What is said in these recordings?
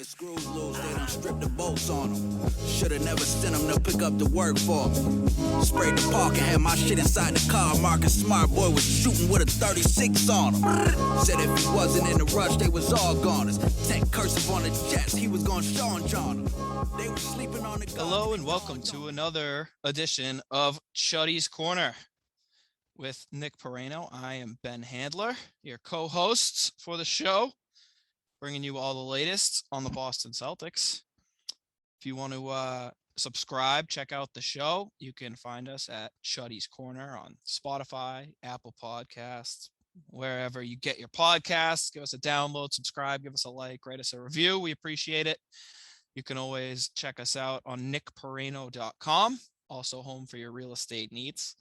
Boy, screws loose, they done stripped the bolts on them. Shoulda never sent them to pick up the work for me. Sprayed the park and had my shit inside the car. Marcus Smart boy was shooting with a 36 on him. Said if he wasn't in the rush, they was all goners. Tech cursive on the chest, he was gonna Sean John them. They were sleeping on the gun. Hello and welcome to another edition of Chuddy's Corner with Nick Perino. I am Ben Handler, your co-host for the show, bringing you all the latest on the Boston Celtics. If you want to subscribe, check out the show, you can find us at Chuddy's Corner on Spotify, Apple Podcasts, wherever you get your podcasts. Give us a download, subscribe, give us a like, write us a review. We appreciate it. You can always check us out on nickperino.com, also home for your real estate needs.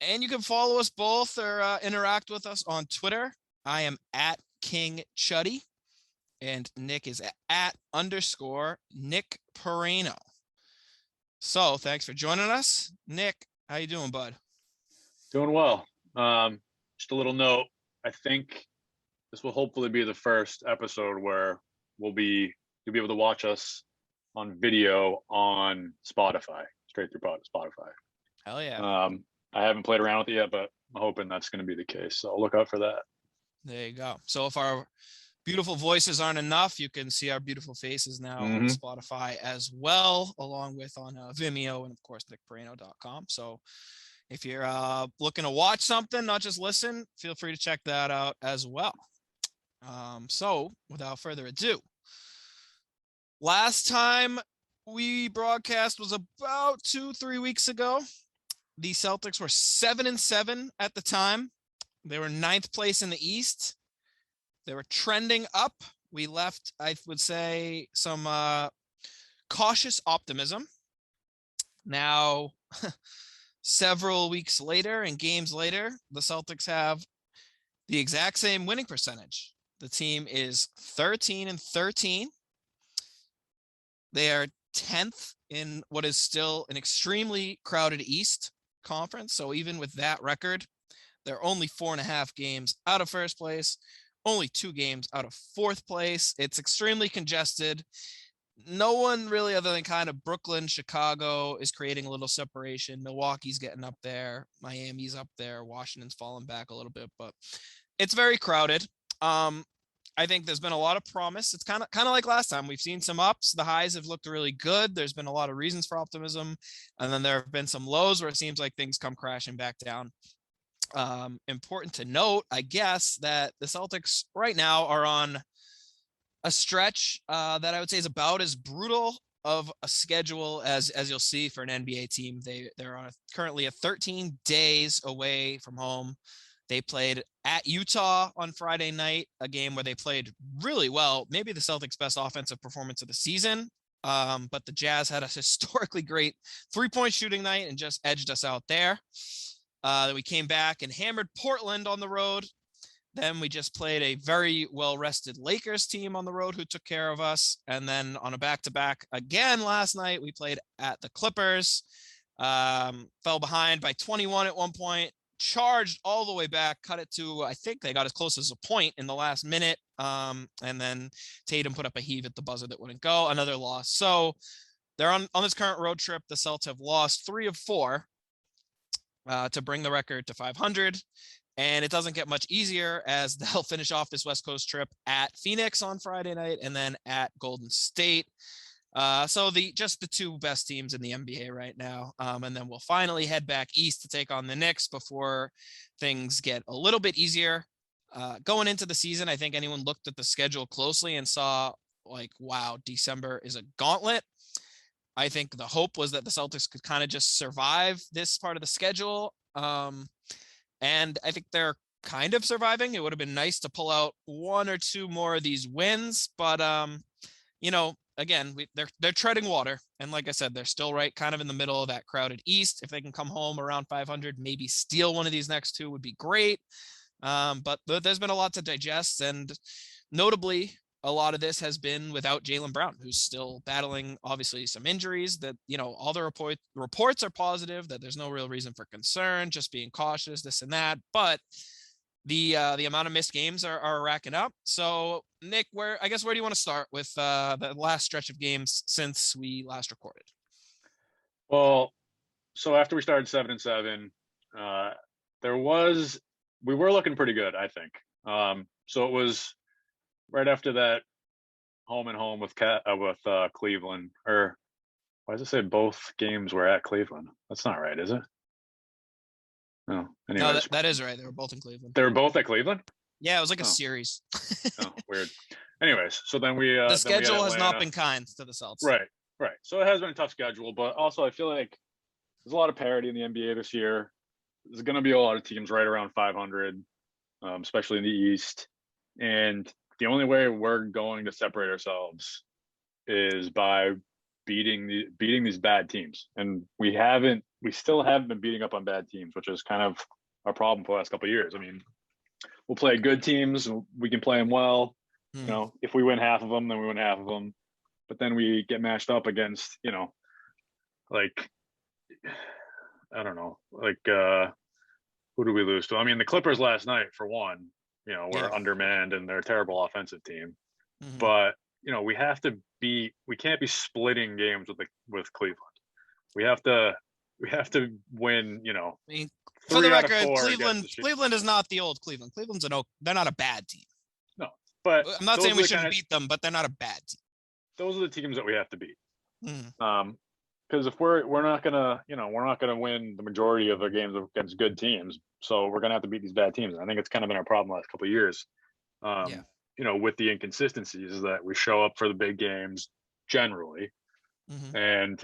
And you can follow us both or interact with us on Twitter. I am at King Chuddy, and Nick is at _Nick Perino. So thanks for joining us. Nick, how you doing, bud? Doing well. Just a little note. I think this will hopefully be the first episode where you'll be able to watch us on video on Spotify, straight through Spotify. Hell yeah. I haven't played around with it yet, but I'm hoping that's going to be the case. So look out for that. There you go. So if our beautiful voices aren't enough, you can see our beautiful faces now on Spotify as well, along with on Vimeo and, of course, nickperino.com. So if you're looking to watch something, not just listen, feel free to check that out as well. So without further ado, last time we broadcast was about 2-3 weeks ago. The Celtics were 7-7 at the time. They were 9th place in the East. They were trending up. We left, I would say, some cautious optimism. Now, several weeks later and games later, the Celtics have the exact same winning percentage. The team is 13-13. They are 10th in what is still an extremely crowded East Conference. So even with that record, they're only 4.5 games out of first place, only 2 games out of 4th place. It's extremely congested. No one really, other than kind of Brooklyn, Chicago, is creating a little separation. Milwaukee's getting up there. Miami's up there. Washington's fallen back a little bit, but it's very crowded. I think there's been a lot of promise. It's kind of like last time. We've seen some ups. The highs have looked really good. There's been a lot of reasons for optimism. And then there have been some lows where it seems like things come crashing back down. Important to note, I guess, that the Celtics right now are on a stretch that I would say is about as brutal of a schedule as you'll see for an NBA team. They're on currently 13 days away from home. They played at Utah on Friday night, a game where they played really well, maybe the Celtics' best offensive performance of the season. But the Jazz had a historically great 3-point shooting night and just edged us out there. We came back and hammered Portland on the road. Then we just played a very well-rested Lakers team on the road who took care of us. And then on a back-to-back again last night, we played at the Clippers. Fell behind by 21 at one point. Charged all the way back, cut it to, I think they got as close as a point in the last minute. And then Tatum put up a heave at the buzzer that wouldn't go. Another loss. So they're on this current road trip. The Celtics have lost 3 of 4 to bring the record to 500. And it doesn't get much easier as they'll finish off this West Coast trip at Phoenix on Friday night and then at Golden State. So the 2 best teams in the NBA right now. And then we'll finally head back east to take on the Knicks before things get a little bit easier. Going into the season, I think anyone looked at the schedule closely and saw like, wow, December is a gauntlet. I think the hope was that the Celtics could kind of just survive this part of the schedule. And I think they're kind of surviving. It would have been nice to pull out 1 or 2 more of these wins, but again, they're treading water. And like I said, they're still right kind of in the middle of that crowded East. If they can come home around 500, maybe steal one of these next 2 would be great. But there's been a lot to digest. And notably, a lot of this has been without Jaylen Brown, who's still battling, obviously, some injuries that, all the reports are positive, that there's no real reason for concern, just being cautious, this and that. But the amount of missed games are racking up. So Nick, where do you want to start with the last stretch of games since we last recorded? Well, so after we started 7-7, there was we were looking pretty good, I think. So it was right after that home and home with Cleveland, or why does it say both games were at Cleveland? That's not right, is it? No. No, Anyways, that is right. They were both in Cleveland. they were both at Cleveland. Yeah, it was like a Oh. series. Oh, weird. Anyways, so then we The schedule has not Atlanta. been kind to the Celtics. Right. So it has been a tough schedule, but also I feel like there's a lot of parity in the NBA this year. There's going to be a lot of teams right around 500, especially in the East. And the only way we're going to separate ourselves is by beating these bad teams. And we still haven't been beating up on bad teams, which is kind of our problem for the last couple of years. I mean, we'll play good teams, we can play them well. You know, if we win half of them, then we win half of them. But then we get matched up against, like, I don't know, like, who do we lose to? I mean, the Clippers last night, for one, were undermanned and they're a terrible offensive team. Mm-hmm. But, we can't be splitting games with Cleveland. We have to win, I mean, for the record, Cleveland is not the old Cleveland. They're not a bad team. No, but I'm not saying we shouldn't beat them, but they're not a bad team. Those are the teams that we have to beat. Mm-hmm. Because if we're not gonna win the majority of the games against good teams, so we're gonna have to beat these bad teams. And I think it's kind of been our problem the last couple of years. With the inconsistencies, is that we show up for the big games generally, and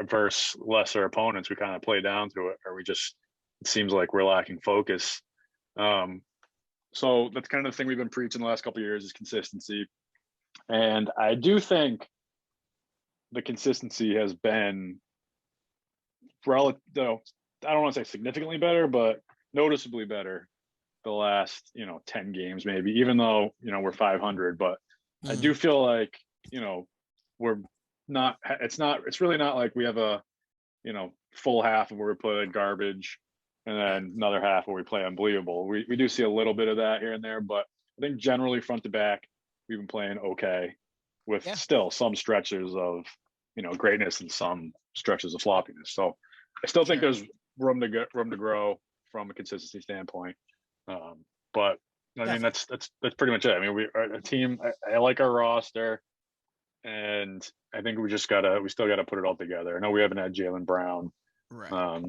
versus lesser opponents, we kind of play down to it, or it seems like we're lacking focus. So that's kind of the thing we've been preaching the last couple of years, is consistency. And I do think the consistency has been relative, though I don't want to say significantly better, but noticeably better the last 10 games maybe, even though we're 500. But I do feel like we're not, it's really not like we have a full half of where we play garbage and then another half where we play unbelievable. We do see a little bit of that here and there, but I think generally front to back we've been playing okay, with still some stretches of greatness and some stretches of floppiness. So I still think there's room to grow from a consistency standpoint. But I mean that's pretty much it. I mean, we are a team. I like our roster, and I think we still gotta put it all together. I know we haven't had Jaylen Brown, right?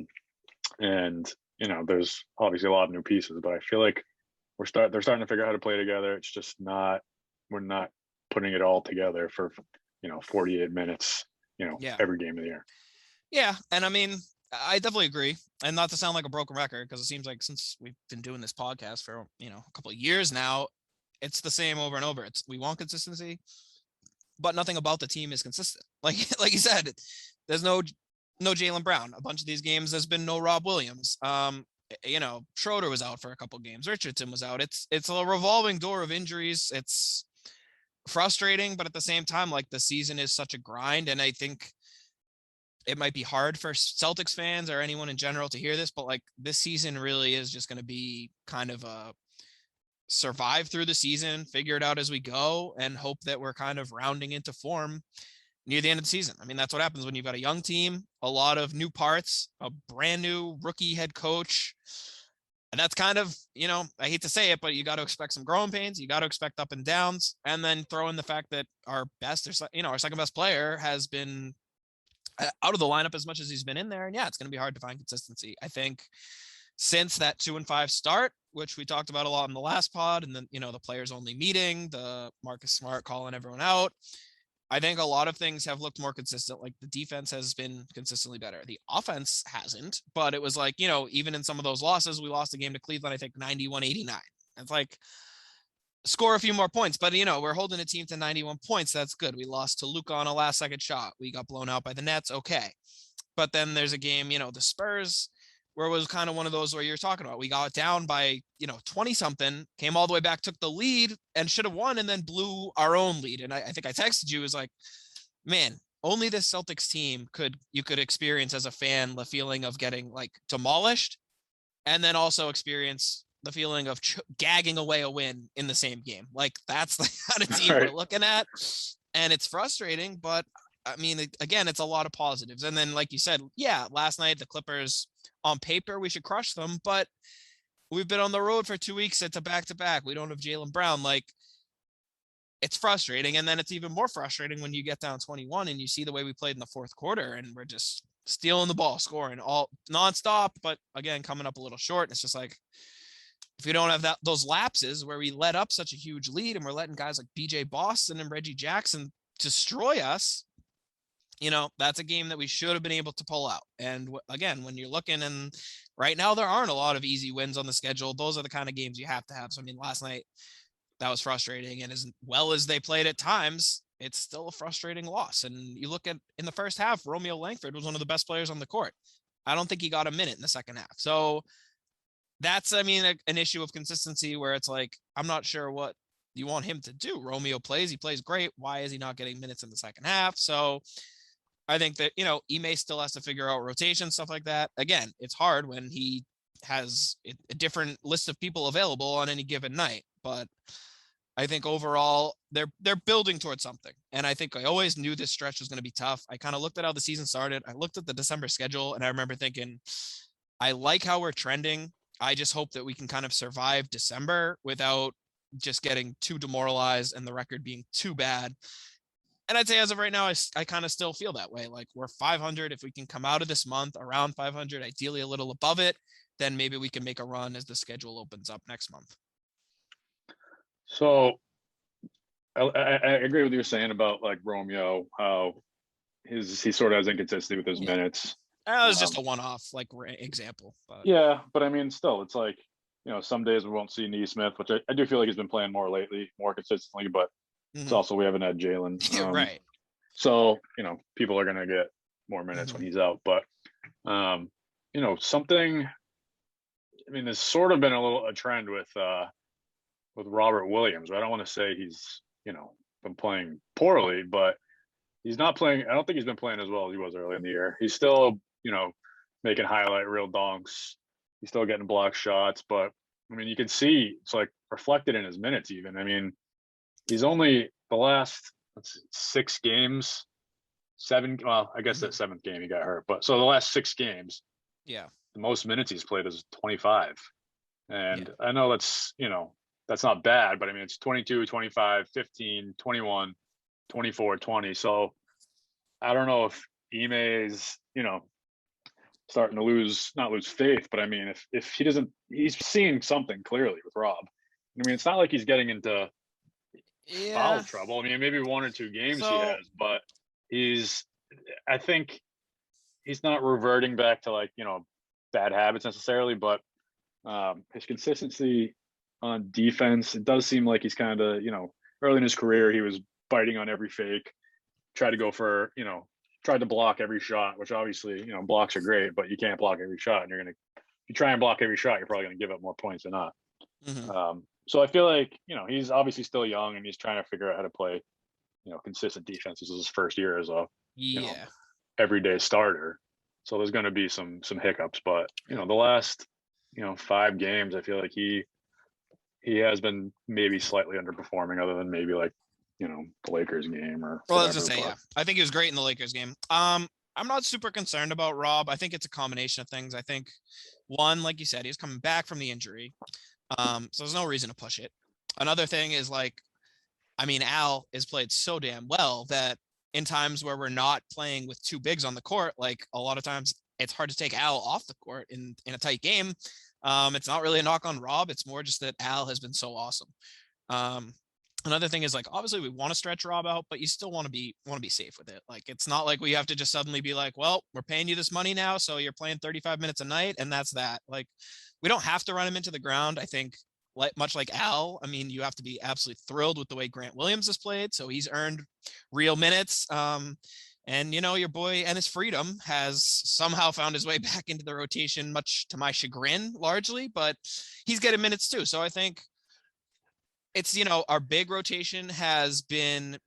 And there's obviously a lot of new pieces, but I feel like they're starting to figure out how to play together. It's just we're not putting it all together for 48 minutes every game of the year. Yeah, and I mean, I definitely agree. And not to sound like a broken record, because it seems like since we've been doing this podcast for a couple of years now, it's the same over and over. We want consistency, but nothing about the team is consistent. Like you said, there's no Jaylen Brown. A bunch of these games there's been no Rob Williams. Schroeder was out for a couple of games. Richardson was out. It's a revolving door of injuries. It's frustrating, but at the same time, like, the season is such a grind, and I think it might be hard for Celtics fans or anyone in general to hear this, but like, this season really is just going to be kind of a survive through the season, figure it out as we go, and hope that we're kind of rounding into form near the end of the season. I mean, that's what happens when you've got a young team, a lot of new parts, a brand new rookie head coach. And that's kind of, I hate to say it, but you got to expect some growing pains. You got to expect up and downs, and then throw in the fact that our second best player has been out of the lineup as much as he's been in there. And it's going to be hard to find consistency. I think since that 2-5 start, which we talked about a lot in the last pod, and then, the players only meeting, the Marcus Smart calling everyone out, I think a lot of things have looked more consistent. Like, the defense has been consistently better. The offense hasn't, but it was like, even in some of those losses, we lost a game to Cleveland, I think 91-89. It's like, score a few more points, but we're holding a team to 91 points. That's good. We lost to Luka on a last second shot. We got blown out by the Nets. Okay. But then there's a game, the Spurs, where it was kind of one of those where you're talking about, we got down by, 20 something, came all the way back, took the lead and should have won, and then blew our own lead. And I think I texted you, was like, man, only this Celtics team you could experience as a fan the feeling of getting like demolished, and then also experience the feeling of gagging away a win in the same game. Like that's the kind of team Right. we're looking at. And it's frustrating, but I mean, again, it's a lot of positives. And then, like you said, yeah, last night, the Clippers on paper, we should crush them, but we've been on the road for 2 weeks. It's a back-to-back. We don't have Jaylen Brown. Like, it's frustrating. And then it's even more frustrating when you get down 21 and you see the way we played in the fourth quarter and we're just stealing the ball, scoring all nonstop, but again, coming up a little short. And it's just like, if we don't have those lapses where we let up such a huge lead and we're letting guys like BJ Boston and Reggie Jackson destroy us, that's a game that we should have been able to pull out. And again, when you're looking, and right now there aren't a lot of easy wins on the schedule. Those are the kind of games you have to have. So, I mean, last night that was frustrating. And as well as they played at times, it's still a frustrating loss. And you look at in the first half, Romeo Langford was one of the best players on the court. I don't think he got a minute in the second half. So that's, I mean, an issue of consistency where it's like, I'm not sure what you want him to do. Romeo he plays great. Why is he not getting minutes in the second half? So I think that, Ime still has to figure out rotation, stuff like that. Again, it's hard when he has a different list of people available on any given night, but I think overall they're building towards something. And I think I always knew this stretch was going to be tough. I kind of looked at how the season started. I looked at the December schedule and I remember thinking, I like how we're trending. I just hope that we can kind of survive December without just getting too demoralized and the record being too bad. And I'd say as of right now, I kind of still feel that way. Like we're 500. If we can come out of this month around 500, ideally a little above it, then maybe we can make a run as the schedule opens up next month. So I agree with you saying about like Romeo, how he sort of has inconsistency with his minutes. That was just a one-off like example. But. Yeah, but I mean, still, it's like, some days we won't see Neesmith, which I do feel like he's been playing more lately, more consistently, but it's also we haven't had Jaylen. Right. So, people are going to get more minutes when he's out. But, something, I mean, there's sort of been a trend with Robert Williams. I don't want to say he's, been playing poorly, but he's not playing. I don't think he's been playing as well as he was early in the year. He's still, making highlight reel dunks. He's still getting block shots, but I mean, you can see it's like reflected in his minutes even. I mean, he's only the last 6 games, 7. Well, I guess that 7th game he got hurt, but so the last 6 games, yeah, the most minutes he's played is 25. And I know that's, that's not bad, but I mean, it's 22, 25, 15, 21, 24, 20. So I don't know if Ime is, starting to not lose faith, but I mean, if he doesn't, he's seeing something clearly with Rob. I mean, it's not like he's getting into foul trouble. I mean, maybe 1 or 2 games he has, but I think he's not reverting back to like, bad habits necessarily, but his consistency on defense, it does seem like he's kind of, early in his career, he was biting on every fake, tried to block every shot, which obviously, blocks are great, but you can't block every shot. And if you try and block every shot, you're probably going to give up more points than not. So I feel like, he's obviously still young and he's trying to figure out how to play, consistent defense. This is his first year as a everyday starter. So there's going to be some hiccups, but the last, 5 games, I feel like he has been maybe slightly underperforming other than maybe like, the Lakers game or well, I was gonna say, I think he was great in the Lakers game. I'm not super concerned about Rob. I think it's a combination of things. I think one, like you said, he's coming back from the injury. So there's no reason to push it. Another thing is like, I mean, Al has played so damn well that in times where we're not playing with 2 bigs on the court, like a lot of times it's hard to take Al off the court in a tight game. It's not really a knock on Rob. It's more just that Al has been so awesome. Another thing is like, obviously we want to stretch Rob out, but you still want to be safe with it. Like, it's not like we have to just suddenly be like, well, we're paying you this money now, so you're playing 35 minutes a night. And that's that. Like, we don't have to run him into the ground. I think much like Al, I mean, you have to be absolutely thrilled with the way Grant Williams has played. So he's earned real minutes. And, your boy Ennis Freedom has somehow found his way back into the rotation, much to my chagrin, largely, but he's getting minutes too. So I think it's, our big rotation has been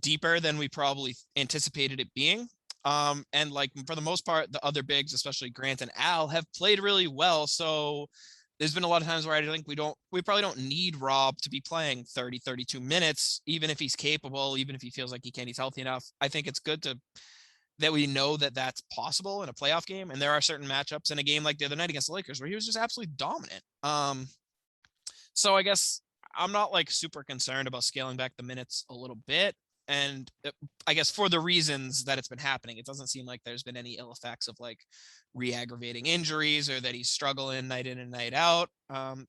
deeper than we probably anticipated it being. And like for the most part, the other bigs, especially Grant and Al, have played really well. So there's been a lot of times where I think we probably don't need Rob to be playing 30, 32 minutes, even if he's capable, even if he feels like he can, he's healthy enough. I think it's good that we know that that's possible in a playoff game. And there are certain matchups in a game like the other night against the Lakers where he was just absolutely dominant. So I guess I'm not like super concerned about scaling back the minutes a little bit. And I guess for the reasons that it's been happening, it doesn't seem like there's been any ill effects of like re-aggravating injuries or that he's struggling night in and night out.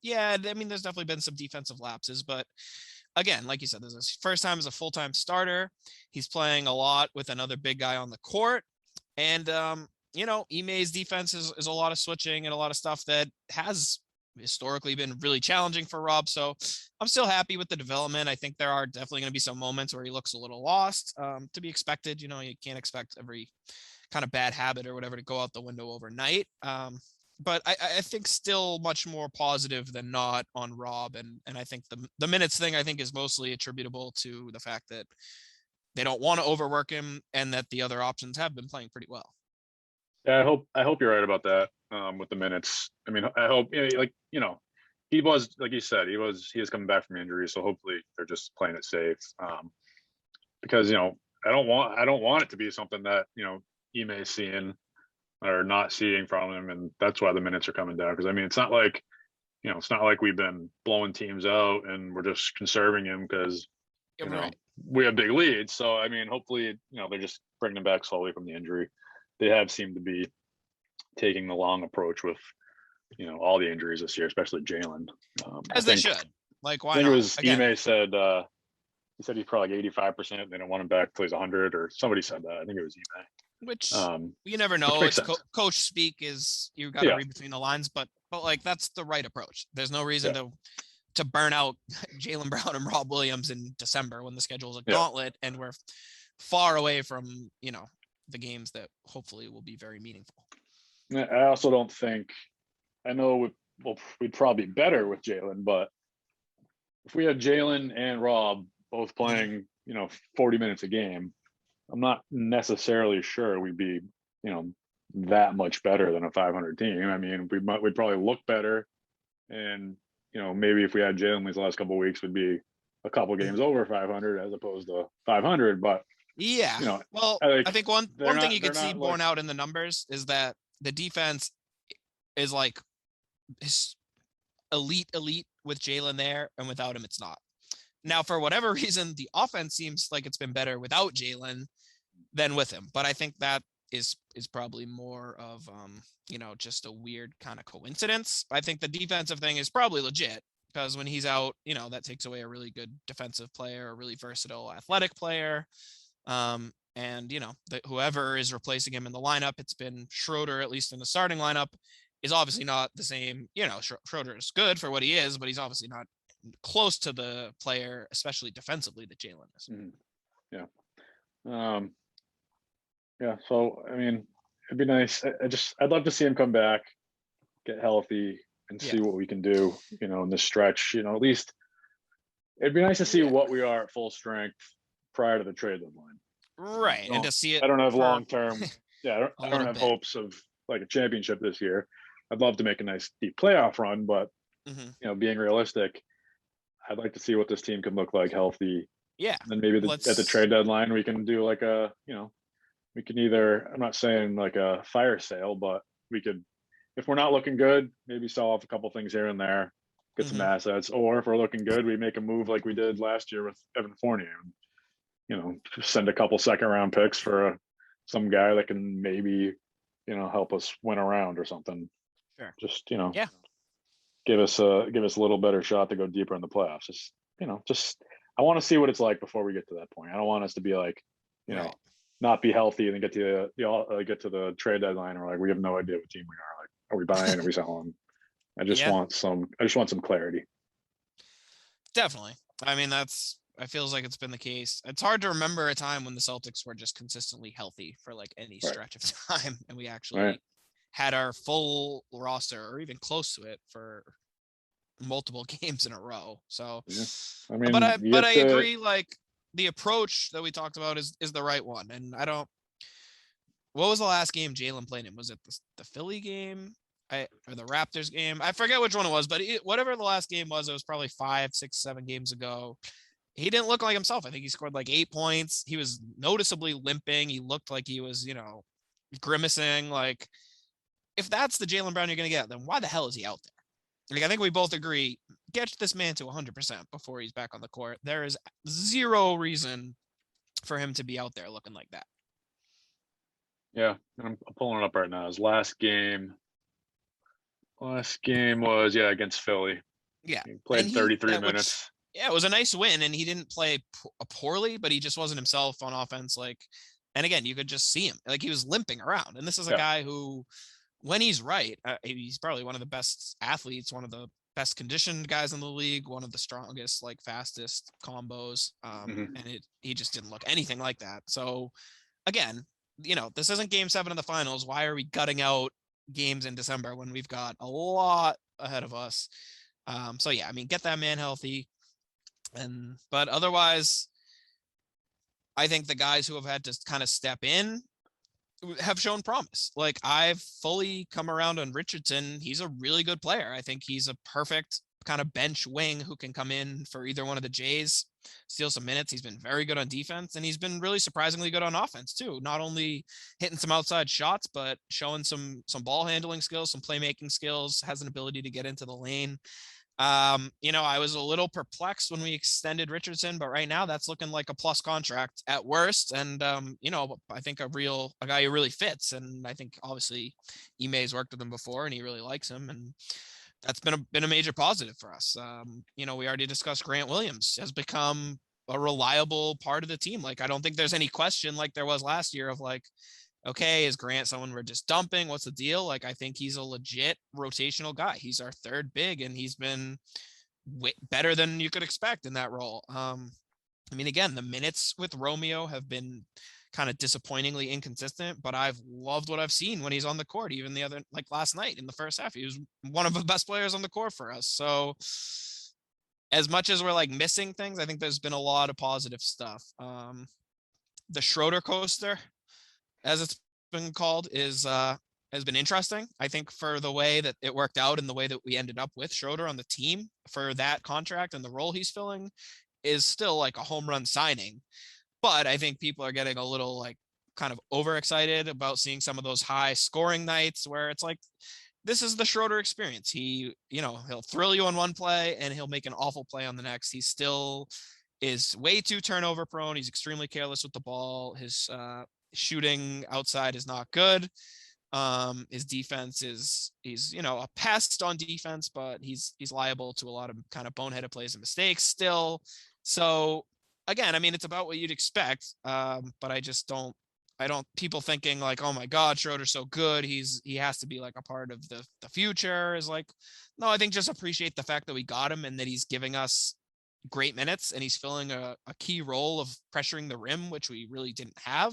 Yeah, I mean, there's definitely been some defensive lapses, but again, like you said, this is his first time as a full-time starter. He's playing a lot with another big guy on the court. And, Ime's defense is a lot of switching and a lot of stuff that has historically been really challenging for Rob. So I'm still happy with the development. I think there are definitely going to be some moments where he looks a little lost, to be expected. You can't expect every kind of bad habit or whatever to go out the window overnight. But I think still much more positive than not on Rob. And I think the minutes thing I think is mostly attributable to the fact that they don't want to overwork him and that the other options have been playing pretty well. Yeah, I hope you're right about that. With the minutes. I mean, I hope he was, like you said, he is coming back from injury, so hopefully they're just playing it safe. Because I don't want it to be something that Ime seeing or not seeing from him, and that's why the minutes are coming down. Because I mean, it's not like we've been blowing teams out and we're just conserving him because we have big leads. So I mean, hopefully they're just bringing him back slowly from the injury. They have seemed to be taking the long approach with all the injuries this year, especially Jaylen. As they should. Like, why I think not? it was Ime said he said he's probably like 85%. They don't want him back till he's 100, or somebody said that. I think it was Ime. Which you never know. It's coach speak. Is you got to read between the lines, but like that's the right approach. There's no reason to burn out Jaylen Brown and Rob Williams in December when the schedule is a gauntlet and we're far away from the games that hopefully will be very meaningful. I also don't think, I know we'd probably be better with Jaylen, but if we had Jaylen and Rob both playing, 40 minutes a game, I'm not necessarily sure we'd be, that much better than a 500 team. I mean, we'd probably look better, and maybe if we had Jaylen these last couple of weeks, would be a couple games over 500 as opposed to 500. But yeah, well, I think one thing you could see borne out in the numbers is that the defense is like elite with Jaylen there, and without him, it's not. Now, for whatever reason, the offense seems like it's been better without Jaylen than with him. But I think that is probably more of just a weird kind of coincidence. I think the defensive thing is probably legit because when he's out, that takes away a really good defensive player, a really versatile athletic player. And whoever is replacing him in the lineup, it's been Schroeder, at least in the starting lineup, is obviously not the same. Schroeder is good for what he is, but he's obviously not close to the player, especially defensively, that Jaylen is. Mm-hmm. Yeah. So I mean, it'd be nice. I'd love to see him come back, get healthy, and see what we can do. In this stretch. At least it'd be nice to see what we are at full strength prior to the trade deadline. Right, and to see it. I don't have long term. I don't have hopes of like a championship this year. I'd love to make a nice deep playoff run, but being realistic, I'd like to see what this team can look like healthy. Yeah. And then maybe at the trade deadline, we can do like we can either, I'm not saying like a fire sale, but we could, if we're not looking good, maybe sell off a couple things here and there, get some assets. Or if we're looking good, we make a move like we did last year with Evan Fournier. Send a couple second round picks for some guy that can maybe, help us win a round or something. Sure. Just, give us a little better shot to go deeper in the playoffs. Just I want to see what it's like before we get to that point. I don't want us to be like, not be healthy and then get to the trade deadline and we're like, we have no idea what team we are. Like, are we buying? Are we selling? I just want some clarity. Definitely. I mean, it feels like it's been the case. It's hard to remember a time when the Celtics were just consistently healthy for like any stretch of time. And we actually had our full roster or even close to it for multiple games in a row. So, I mean, but I agree. Like the approach that we talked about is the right one. And what was the last game Jaylen played in? Was it the Philly game? or the Raptors game. I forget which one it was, but whatever the last game was, it was probably 5, 6, 7 games ago. He didn't look like himself. I think he scored like 8 points. He was noticeably limping. He looked like he was, grimacing. Like, if that's the Jaylen Brown you're going to get, then why the hell is he out there? Like, I think we both agree, get this man to 100% before he's back on the court. There is zero reason for him to be out there looking like that. Yeah, I'm pulling it up right now. His last game was against Philly. Yeah, He played 33 minutes. It was a nice win, and he didn't play poorly, but he just wasn't himself on offense. Like, and again, you could just see him, like he was limping around. And this is a guy who, when he's right, he's probably one of the best athletes, one of the best conditioned guys in the league, one of the strongest, like fastest combos. And he just didn't look anything like that. So again, this isn't game 7 of the finals. Why are we gutting out games in December when we've got a lot ahead of us? So yeah, I mean, get that man healthy. But otherwise, I think the guys who have had to kind of step in have shown promise. Like, I've fully come around on Richardson. He's a really good player. I think he's a perfect kind of bench wing who can come in for either one of the Jays, steal some minutes. He's been very good on defense, and he's been really surprisingly good on offense too. Not only hitting some outside shots, but showing some ball handling skills, some playmaking skills, has an ability to get into the lane. I was a little perplexed when we extended Richardson, but right now that's looking like a plus contract at worst. And, I think a guy who really fits. And I think obviously Ime's worked with him before and he really likes him. And that's been a major positive for us. We already discussed Grant Williams has become a reliable part of the team. Like, I don't think there's any question like there was last year of like, okay, is Grant someone we're just dumping? What's the deal? Like, I think he's a legit rotational guy. He's our third big, and he's been better than you could expect in that role. Again, the minutes with Romeo have been kind of disappointingly inconsistent, but I've loved what I've seen when he's on the court. Even like last night in the first half, he was one of the best players on the court for us. So as much as we're like missing things, I think there's been a lot of positive stuff. The Schroeder coaster, as it's been called, has been interesting. I think for the way that it worked out and the way that we ended up with Schroeder on the team for that contract and the role he's filling is still like a home run signing. But I think people are getting a little like kind of overexcited about seeing some of those high scoring nights where it's like, this is the Schroeder experience. He'll thrill you on one play and he'll make an awful play on the next. He still is way too turnover prone. He's extremely careless with the ball. His shooting outside is not good. His defense he's a pest on defense, but he's liable to a lot of kind of boneheaded plays and mistakes still. So again, I mean, it's about what you'd expect. But I don't people thinking like, oh my God, Schroeder's so good, he has to be like a part of the future is like, no, I think just appreciate the fact that we got him and that he's giving us great minutes and he's filling a key role of pressuring the rim, which we really didn't have.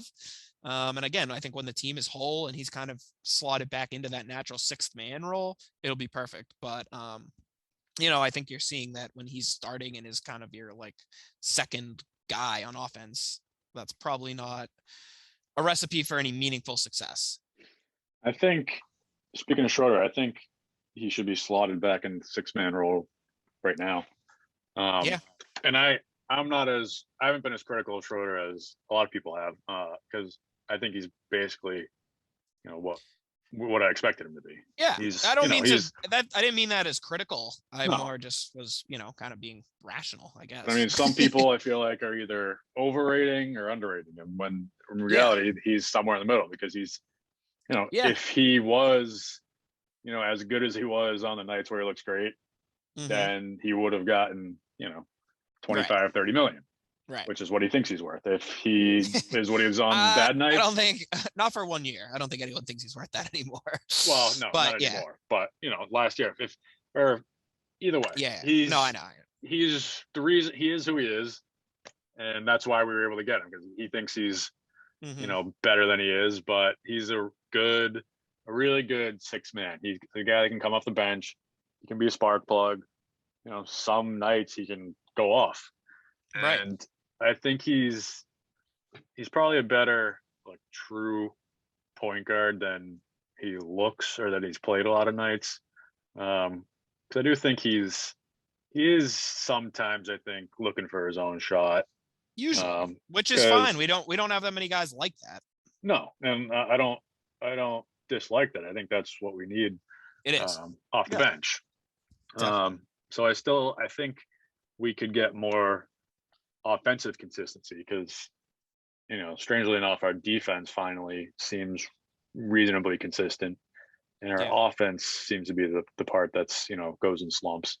And again, I think when the team is whole and he's kind of slotted back into that natural 6th man role, it'll be perfect. But, I think you're seeing that when he's starting and is kind of your like second guy on offense, that's probably not a recipe for any meaningful success. I think, speaking of Schroeder, I think he should be slotted back in the 6-man role right now. And I haven't been as critical of Schroeder as a lot of people have, because I think he's basically, what I expected him to be. Yeah, I didn't mean that as critical. More just was, kind of being rational, I guess. I mean, some people I feel like are either overrating or underrating him when in reality he's somewhere in the middle because he's, if he was, as good as he was on the nights where he looks great, then he would have gotten, 25, 30 million. Right. Which is what he thinks he's worth. If he is what he was on bad nights. I don't think, not for 1 year. I don't think anyone thinks he's worth that anymore. Well, no, not anymore. But, last year, or either way. Yeah. I know. He's the reason he is who he is. And that's why we were able to get him because he thinks he's, better than he is. But he's a really good 6-man. He's the guy that can come off the bench. He can be a spark plug. Some nights he can go off. Right. And I think he's probably a better like true point guard than he looks or that he's played a lot of nights. Because I do think he is sometimes, I think, looking for his own shot. Usually, which is fine. We don't have that many guys like that. No, and I don't dislike that. I think that's what we need. It is off the bench. So I think we could get more offensive consistency because, strangely enough, our defense finally seems reasonably consistent, and our offense seems to be the part that's goes in slumps.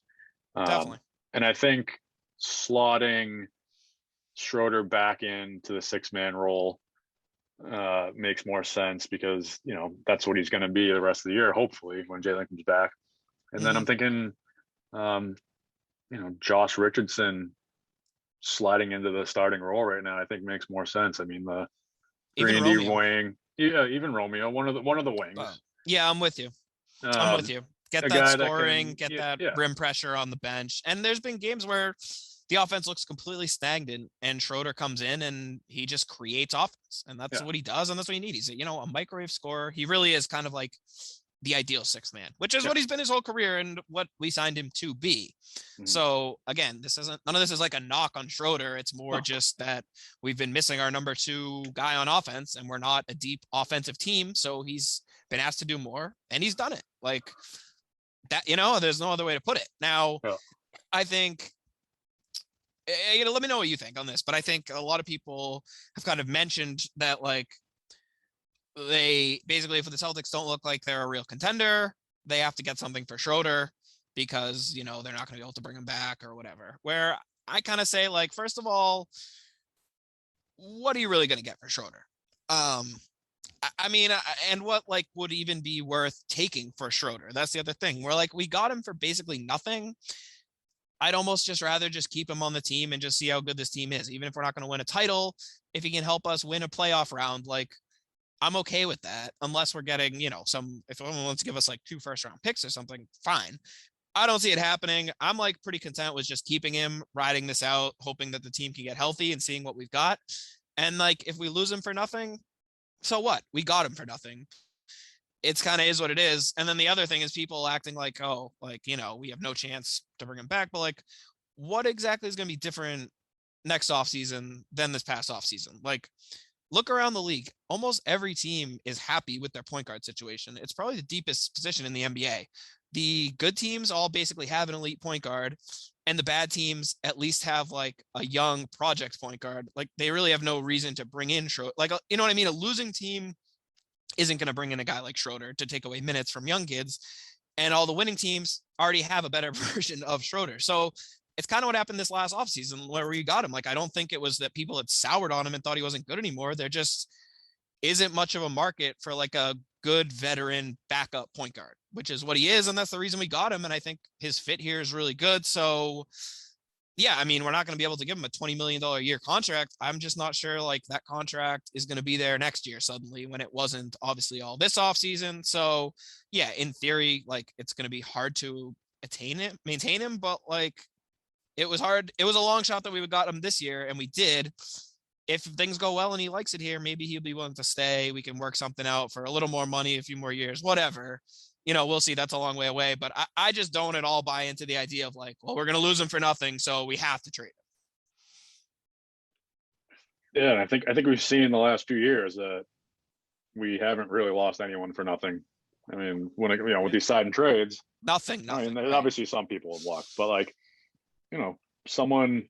Definitely. And I think slotting Schroeder back into the 6-man role makes more sense because that's what he's going to be the rest of the year, hopefully, when Jaylen comes back. And then I'm thinking, Josh Richardson sliding into the starting role right now, I think makes more sense. I mean, the 3-and-D wing, even Romeo, one of the wings. Yeah, I'm with you. I'm with you. Get that scoring, get that rim pressure on the bench. And there's been games where the offense looks completely stagnant and Schroeder comes in and he just creates offense. And that's what he does. And that's what you need. He's a microwave scorer. He really is kind of like the ideal 6th man, which is what he's been his whole career and what we signed him to be. So again, none of this is like a knock on Schroeder. It's more just that we've been missing our number 2 guy on offense and we're not a deep offensive team. So he's been asked to do more and he's done it like that. There's no other way to put it. Now, I think, let me know what you think on this, but I think a lot of people have kind of mentioned that like they basically, if the Celtics don't look like they're a real contender, they have to get something for Schroeder because, they're not going to be able to bring him back or whatever. Where I kind of say, like, first of all, what are you really going to get for Schroeder? I mean, and what like would even be worth taking for Schroeder? That's the other thing. We're like, we got him for basically nothing. I'd almost just rather just keep him on the team and just see how good this team is. Even if we're not going to win a title, if he can help us win a playoff round, like I'm okay with that. Unless we're getting, if someone wants to give us like 2 first-round picks or something, fine. I don't see it happening. I'm like pretty content with just keeping him, riding this out, hoping that the team can get healthy and seeing what we've got. And like, if we lose him for nothing, so what? We got him for nothing. It's kind of is what it is. And then the other thing is people acting like, oh, like, we have no chance to bring him back. But like, what exactly is going to be different next offseason than this past offseason? Like, look around the league. Almost every team is happy with their point guard situation. It's probably the deepest position in the NBA. The good teams all basically have an elite point guard, and the bad teams at least have like a young project point guard. Like they really have no reason to bring in Schroeder. Like, you know what I mean? A losing team isn't going to bring in a guy like Schroeder to take away minutes from young kids. And all the winning teams already have a better version of Schroeder. So it's kind of what happened this last offseason where we got him. Like, I don't think it was that people had soured on him and thought he wasn't good anymore. There just isn't much of a market for like a good veteran backup point guard, which is what he is. And that's the reason we got him. And I think his fit here is really good. So yeah, I mean, we're not going to be able to give him a $20 million a year contract. I'm just not sure like that contract is going to be there next year suddenly when it wasn't obviously all this offseason. So yeah, in theory, like it's going to be hard to maintain him, but like it was hard. It was a long shot that we got him this year and we did. If things go well and he likes it here, maybe he'll be willing to stay. We can work something out for a little more money, a few more years, whatever. We'll see. That's a long way away, but I just don't at all buy into the idea of like, well, we're going to lose him for nothing, so we have to trade him. Yeah, and I think we've seen in the last few years that we haven't really lost anyone for nothing. I mean, with these side and trades, nothing. I mean, obviously some people have walked, but like, someone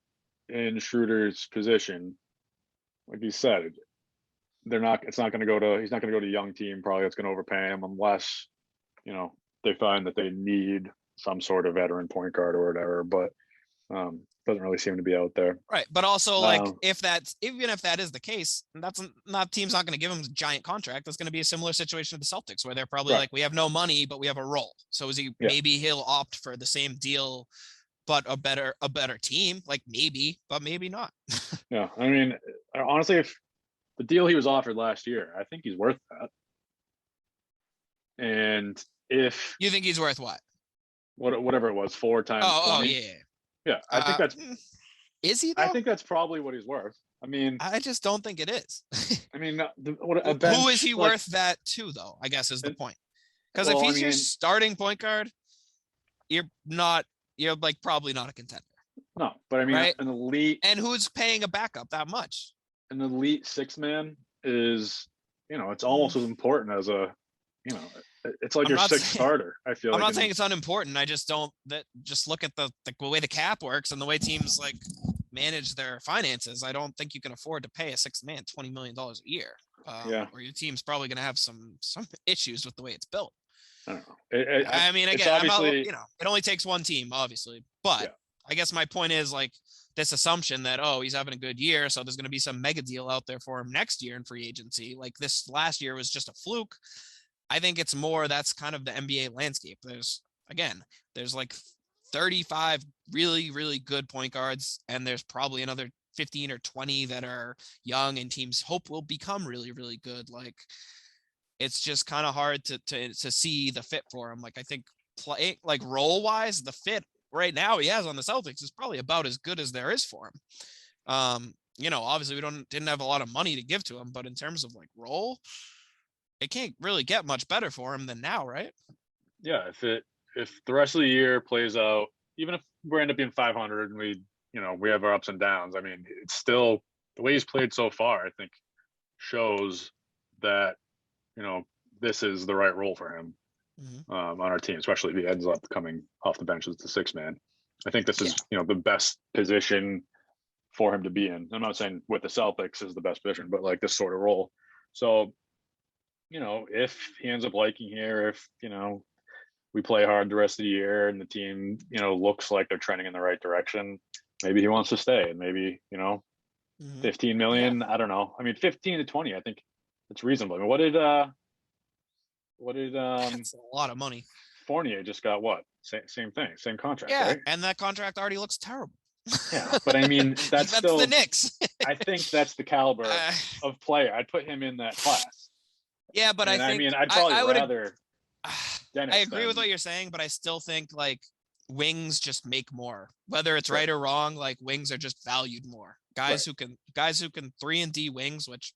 in Schroeder's position, like you said, he's not going to go to a young team probably that's going to overpay him unless they find that they need some sort of veteran point guard or whatever, but doesn't really seem to be out there. Right. But also like even if that is the case, team's not going to give him a giant contract. That's going to be a similar situation to the Celtics where they're probably like, we have no money, but we have a role. So maybe he'll opt for the same deal, but a better team, like maybe, but maybe not. Yeah. I mean, honestly, if the deal he was offered last year, I think he's worth that. And if you think he's worth whatever it was, 4 times 20. Yeah. I think that's is he though? I think that's probably what he's worth. I mean, I just don't think it is. I mean, who is he worth that to though? I guess is the point. Because if he's your starting point guard, you're like probably not a contender. No, but I mean, right? an elite. And who's paying a backup that much? An elite six man is, it's almost as important as it's like your sixth starter. I feel I'm not saying it's unimportant. I just don't just look at the way the cap works and the way teams like manage their finances. I don't think you can afford to pay a sixth man $20 million a year. Or your team's probably going to have some issues with the way it's built. I don't know. I mean, again, it only takes one team, obviously, but I guess my point is like this assumption that, he's having a good year, so there's going to be some mega deal out there for him next year in free agency. Like this last year was just a fluke. I think it's more that's kind of the NBA landscape. There's like 35 really, really good point guards, and there's probably another 15 or 20 that are young and teams hope will become really, really good. Like it's just kind of hard to see the fit for him. Like I think like role wise, the fit right now he has on the Celtics is probably about as good as there is for him. Obviously we didn't have a lot of money to give to him, but in terms of like role, it can't really get much better for him than now, right? Yeah, if the rest of the year plays out, even if we end up being 500 and we have our ups and downs, I mean, it's still the way he's played so far, I think shows that, this is the right role for him on our team, especially if he ends up coming off the bench as the sixth man. I think this is, the best position for him to be in. I'm not saying with the Celtics is the best position, but like this sort of role. So, if he ends up liking here, if, we play hard the rest of the year and the team, looks like they're trending in the right direction, maybe he wants to stay and maybe, 15 million. I don't know. I mean, 15 to 20, I think it's reasonable. I mean, what did that's a lot of money. Fournier just got what? Same thing, same contract, right? And that contract already looks terrible. Yeah, but I mean, that's still the Knicks. I think that's the caliber of player. I'd put him in that class. Yeah, but and I think I'd probably rather Dennis. I agree with what you're saying, but I still think like wings just make more. Whether it's right or wrong, like wings are just valued more. Guys who can 3-and-D wings, which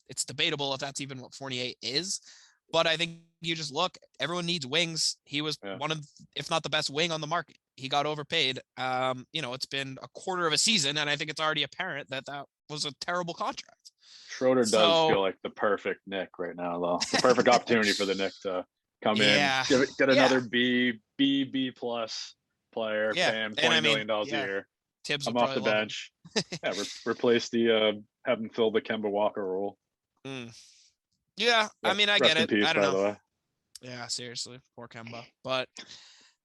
it's debatable if that's even what Fournier is. But I think you just look, everyone needs wings. He was one of, if not the best wing on the market. He got overpaid. It's been a quarter of a season, and I think it's already apparent that was a terrible contract. Schroeder does feel like the perfect Knick right now, though. The perfect opportunity for the Knick to come in, get another B plus player, pay him $20 million a year. Tibbs come off the bench. Replace the have him fill the Kemba Walker role. Yeah, I mean, I get it. Peace, I don't know. By the way. Yeah, seriously, poor Kemba. But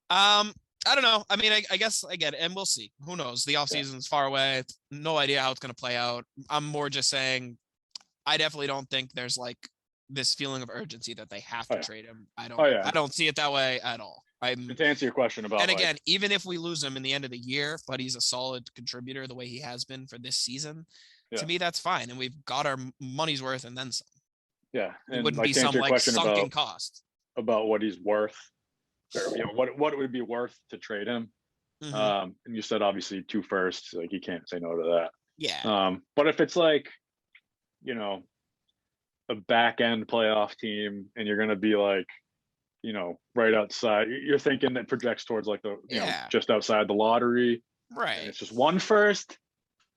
I don't know. I mean, I guess I get it, and we'll see. Who knows? The offseason's far away. No idea how it's going to play out. I'm more just saying, I definitely don't think there's like this feeling of urgency that they have to trade him. I don't see it that way at all. To answer your question about, and again, even if we lose him in the end of the year, but he's a solid contributor the way he has been for this season, to me that's fine, and we've got our money's worth and then some. Yeah, and it wouldn't be some like sunken cost about what he's worth. Or, what it would be worth to trade him. And you said obviously 2 firsts, like you can't say no to that. Yeah. But if it's like, a back end playoff team, and you're gonna be like, right outside, you're thinking that projects towards like the just outside the lottery, right? And it's just 1 first,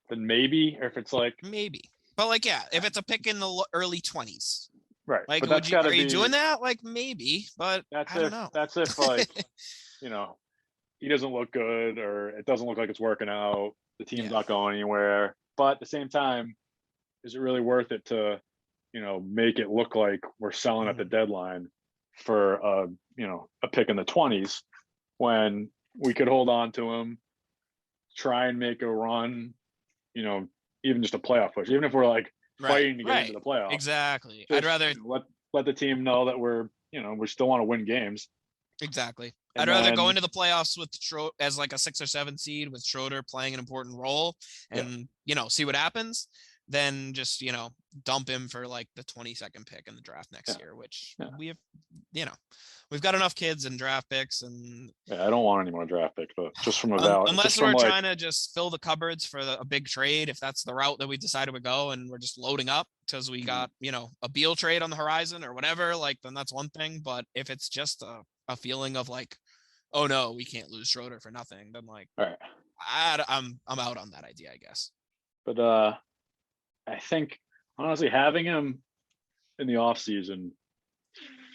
then maybe. Or if it's like maybe. But like, if it's a pick in the early 20s, right? Like, are you doing that? Like, maybe, but I don't know. That's if like, he doesn't look good, or it doesn't look like it's working out. The team's not going anywhere. But at the same time, is it really worth it to, make it look like we're selling at the deadline for a pick in the 20s when we could hold on to him, try and make a run, even just a playoff push, even if we're like fighting to get into the playoffs. Exactly. Just, I'd rather let the team know that we're, we still want to win games. Exactly. I'd rather go into the playoffs with as like a 6 or 7 seed with Schroeder playing an important role and, see what happens than just, dump him for like the 22nd pick in the draft next year, which we have, we've got enough kids and draft picks. And I don't want any more draft picks, but just from a value, unless we're trying to just fill the cupboards for a big trade, if that's the route that we decided to go and we're just loading up because we got, a Beal trade on the horizon or whatever, like, then that's one thing. But if it's just a feeling of like, oh no, we can't lose Schroeder for nothing, then like, all right. I'm out on that idea, I guess. But I think honestly having him in the offseason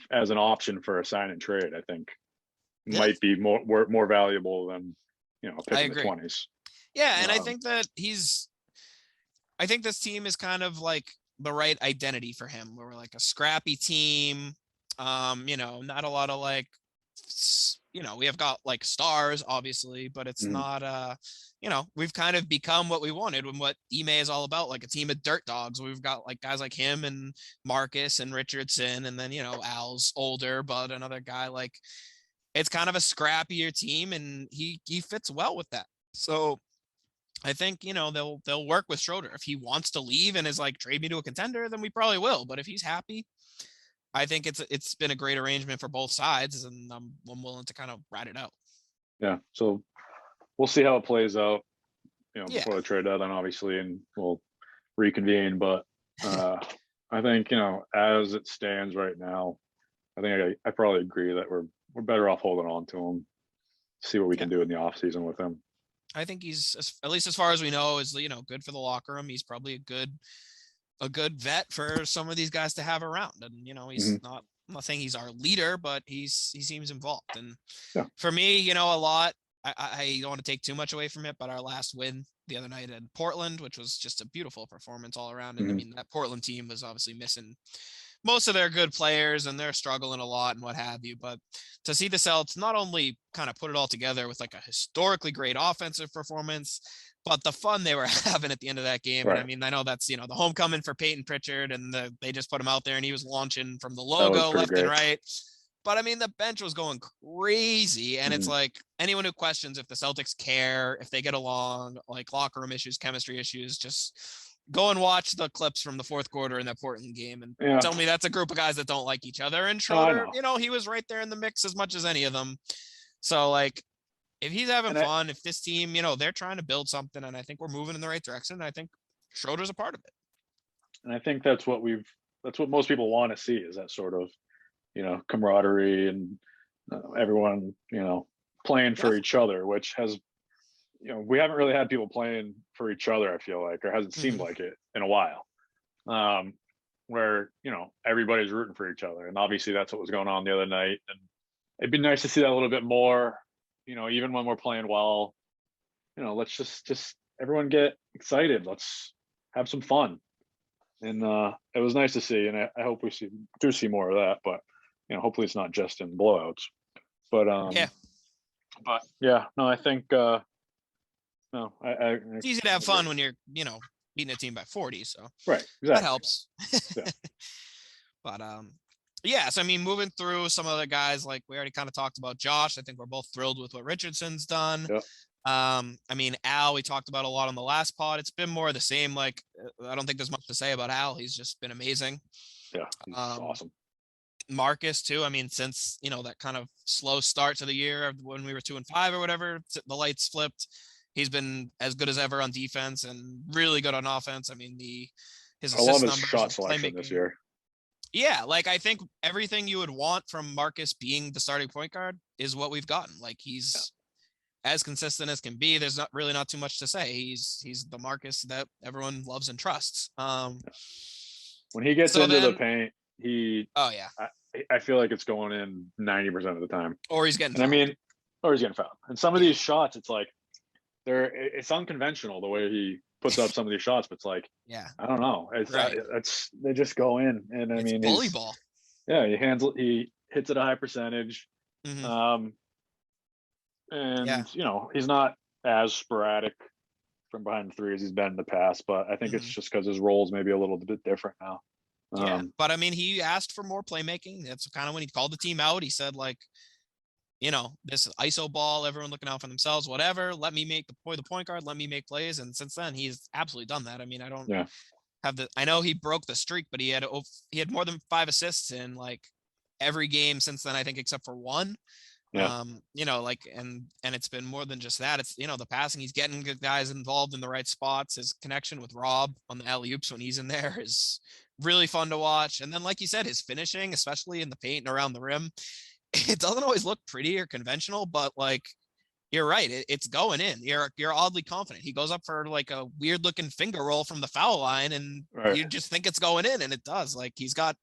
as an option for a sign and trade, I think might be more valuable than a pick in the 20s. Yeah, and I think that I think this team is kind of like the right identity for him. We're like a scrappy team. Not a lot of like, we have got like stars, obviously, but it's not, we've kind of become what we wanted and what Ime is all about, like a team of dirt dogs. We've got like guys like him and Marcus and Richardson, and then, Al's older, but another guy, like, it's kind of a scrappier team, and he fits well with that. So I think, they'll work with Schroeder. If he wants to leave and is like, trade me to a contender, then we probably will. But if he's happy, I think it's been a great arrangement for both sides, and I'm willing to kind of ride it out. Yeah. So we'll see how it plays out, before the trade deadline, obviously, and we'll reconvene. But I think, as it stands right now, I think I probably agree that we're better off holding on to him, see what we can do in the offseason with him. I think he's, at least as far as we know, is, good for the locker room. He's probably a good vet for some of these guys to have around. And, he's not, I'm not saying he's our leader, but he seems involved. And for me, a lot, I don't want to take too much away from it, but our last win the other night in Portland, which was just a beautiful performance all around. And I mean, that Portland team was obviously missing most of their good players, and they're struggling a lot and what have you. But to see the Celtics not only kind of put it all together with like a historically great offensive performance, but the fun they were having at the end of that game. Right. And I mean, I know that's, the homecoming for Peyton Pritchard, and they just put him out there and he was launching from the logo left and right. But I mean, the bench was going crazy. And it's like, anyone who questions if the Celtics care, if they get along, like locker room issues, chemistry issues, just go and watch the clips from the fourth quarter in that Portland game and tell me that's a group of guys that don't like each other. And Schroeder, he was right there in the mix as much as any of them. So like, if he's having fun, if this team, they're trying to build something, and I think we're moving in the right direction, I think Schroeder's a part of it. And I think that's what most people want to see, is that sort of, camaraderie and everyone, playing for each other, which has, we haven't really had people playing for each other, I feel like, or hasn't seemed like it in a while, where, everybody's rooting for each other. And obviously that's what was going on the other night. And it'd be nice to see that a little bit more, even when we're playing well, let's just everyone get excited. Let's have some fun. And it was nice to see. And I hope we do see more of that, but, hopefully it's not just in blowouts. But I think, it's easy to have fun when you're, beating a team by 40. So right, exactly. That helps. But so I mean, moving through some of the guys, like we already kind of talked about Josh. I think we're both thrilled with what Richardson's done. Yep. I mean, Al, we talked about a lot on the last pod. It's been more of the same. Like, I don't think there's much to say about Al. He's just been amazing. Yeah, he's awesome. Marcus too. I mean, since that kind of slow start to the year when we were 2-5 or whatever, the lights flipped. He's been as good as ever on defense and really good on offense. I mean, his assist numbers, shot selection this year. Yeah, like I think everything you would want from Marcus being the starting point guard is what we've gotten. Like he's as consistent as can be. There's not too much to say. He's the Marcus that everyone loves and trusts. When he gets into the paint, I feel like it's going in 90% of the time. Or he's getting fouled. Or he's getting fouled. And some of these shots, it's like it's unconventional the way he puts up some of these shots, but it's like, I don't know. They just go in, and I mean, bully ball. Yeah, he hits at a high percentage. And he's not as sporadic from behind the three as he's been in the past, but I think it's just because his role is maybe a little bit different now. But I mean, he asked for more playmaking. That's kind of when he called the team out. He said, like, this ISO ball, everyone looking out for themselves, whatever. Let me make the point guard. Let me make plays. And since then, he's absolutely done that. I mean, I know he broke the streak, but he had more than 5 assists in like every game since then, I think, except for one. Yeah. Like, and it's been more than just that. It's, the passing, he's getting good guys involved in the right spots. His connection with Rob on the alley-oops when he's in there is really fun to watch. And then, like you said, his finishing, especially in the paint and around the rim, it doesn't always look pretty or conventional, but like, you're right. It's going in. You're oddly confident. He goes up for like a weird looking finger roll from the foul line, and Right. you just think it's going in, and it does. Like, he's got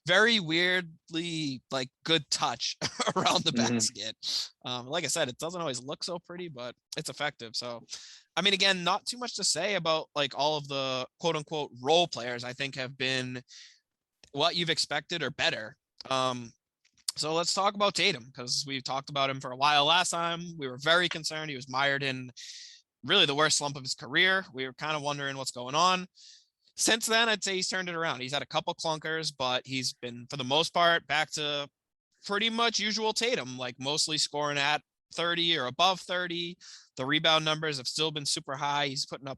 very weirdly like good touch around the basket. Like I said, it doesn't always look so pretty, but it's effective. So, I mean, again, not too much to say about like all of the quote unquote role players. I think have been what you've expected or better. So let's talk about Tatum, because we talked about him for a while last time. We were very concerned. He was mired in really the worst slump of his career. We were kind of wondering what's going on. Since then, I'd say he's turned it around. He's had a couple clunkers, but he's been, for the most part, back to pretty much usual Tatum, like mostly scoring at 30 or above 30. The rebound numbers have still been super high. He's putting up,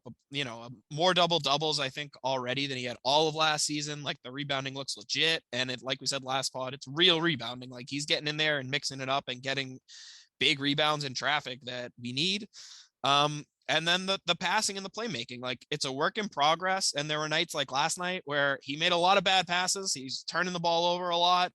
more double doubles, I think, already than he had all of last season. Like, the rebounding looks legit. And it, like we said last pod, it's real rebounding. Like, he's getting in there and mixing it up and getting big rebounds in traffic that we need. And then the passing and the playmaking, like, it's a work in progress. And there were nights like last night where he made a lot of bad passes. He's turning the ball over a lot,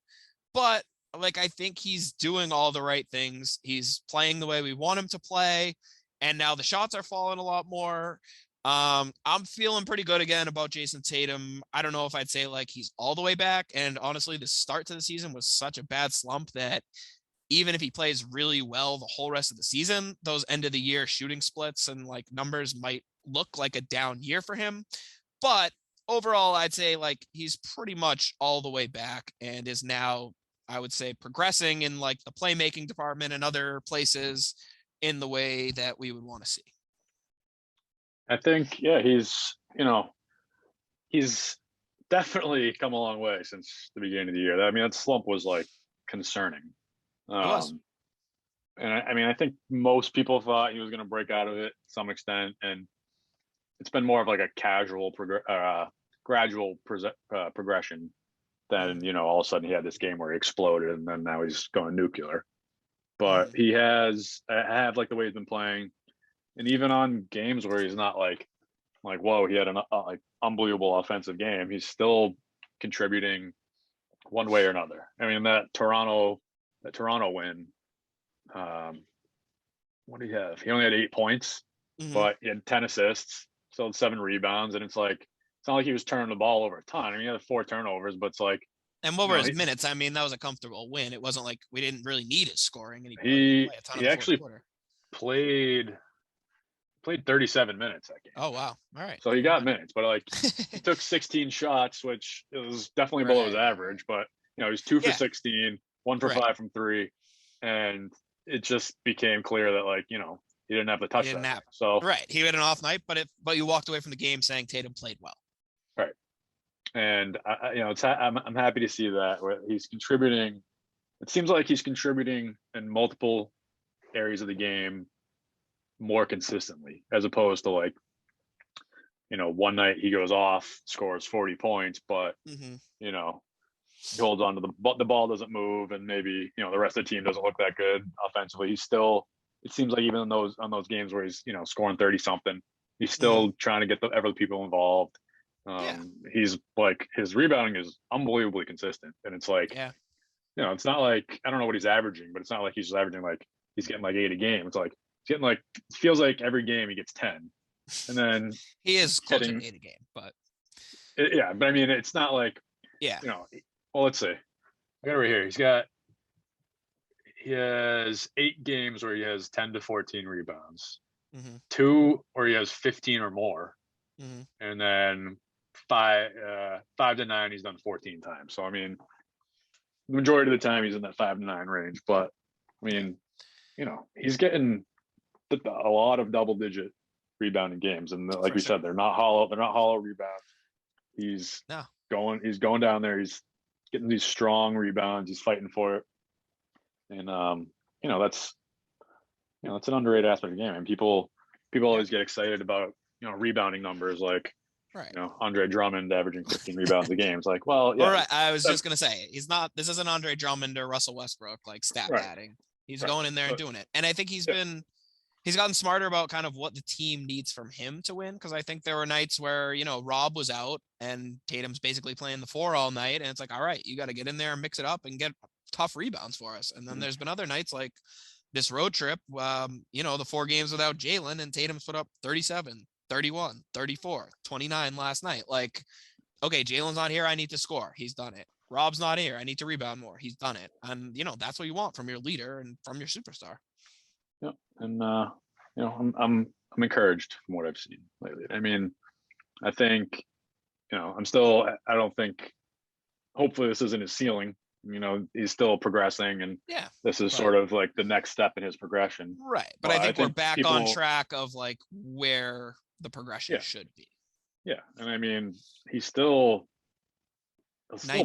but like, I think he's doing all the right things. He's playing the way we want him to play. And now the shots are falling a lot more. I'm feeling pretty good again about Jason Tatum. I don't know if I'd say like he's all the way back. And honestly, the start to the season was such a bad slump that even if he plays really well the whole rest of the season, those end of the year shooting splits and like numbers might look like a down year for him. But overall, I'd say like he's pretty much all the way back and is now, I would say, progressing in like the playmaking department and other places in the way that we would want to see. I think, yeah, he's definitely come a long way since the beginning of the year. I mean, that slump was like concerning. It was. And I mean, I think most people thought he was going to break out of it to some extent, and it's been more of like a gradual progression than, all of a sudden he had this game where he exploded and then now he's going nuclear. But he I have like the way he's been playing, and even on games where he's not like whoa, he had an like unbelievable offensive game, he's still contributing one way or another. I mean, that Toronto win, what do you have? He only had 8 points, but he had 10 assists, still had 7 rebounds, and it's not like he was turning the ball over a ton. I mean, he had 4 turnovers, but it's like. And what were his minutes? I mean, that was a comfortable win. It wasn't like we didn't really need his scoring. And he actually played 37 minutes that game. Oh, wow. All right. So he got minutes, but like he took 16 shots, which was definitely below his average, but he was 2 for 16, 1 for 5 from 3. And it just became clear that like, he didn't have the touch. So he had an off night, but you walked away from the game saying Tatum played well. Right. And I'm happy to see that where he's contributing. It seems like he's contributing in multiple areas of the game more consistently, as opposed to like, one night he goes off, scores 40 points, but he holds on to the ball doesn't move, and maybe the rest of the team doesn't look that good offensively. He's still, it seems like even on those games where he's scoring 30 something, he's still trying to get the other people involved. He's like, his rebounding is unbelievably consistent, and it's like, it's not like, I don't know what he's averaging, but it's not like he's averaging like he's getting like 8 a game. It's like he's getting like, it feels like every game he gets 10, and then he is close to 8 a game, but but I mean, it's not like, well, let's see, I got it right here. He has 8 games where he has 10 to 14 rebounds, 2 where he has 15 or more, and then 5 to 9 he's done 14 times. So I mean, the majority of the time he's in that 5 to 9 range, but I mean, he's getting a lot of double-digit rebounding games, and like we said, they're not hollow rebounds. He's going down there, he's getting these strong rebounds, he's fighting for it, and that's an underrated aspect of the game. And people always get excited about rebounding numbers, like Right. Andre Drummond averaging 15 rebounds a game. It's like, well, yeah. All right. I was just gonna say he's not. This isn't Andre Drummond or Russell Westbrook like stat Right. padding. He's Right. going in there and But, doing it, and I think he's gotten smarter about kind of what the team needs from him to win. Because I think there were nights where Rob was out and Tatum's basically playing the 4 all night, and it's like, all right, you got to get in there and mix it up and get tough rebounds for us. And then there's been other nights like this road trip, the 4 games without Jaylen, and Tatum's put up 37, 31, 34, 29 last night. Like, okay, Jaylen's not here. I need to score. He's done it. Rob's not here. I need to rebound more. He's done it. And, that's what you want from your leader and from your superstar. yeah. And, I'm encouraged from what I've seen lately. I mean, I think, I don't think, hopefully this isn't his ceiling. He's still progressing, and this is sort of like the next step in his progression. Right. But I think we're back on track of like where the progression should be. Yeah. And I mean, he'll still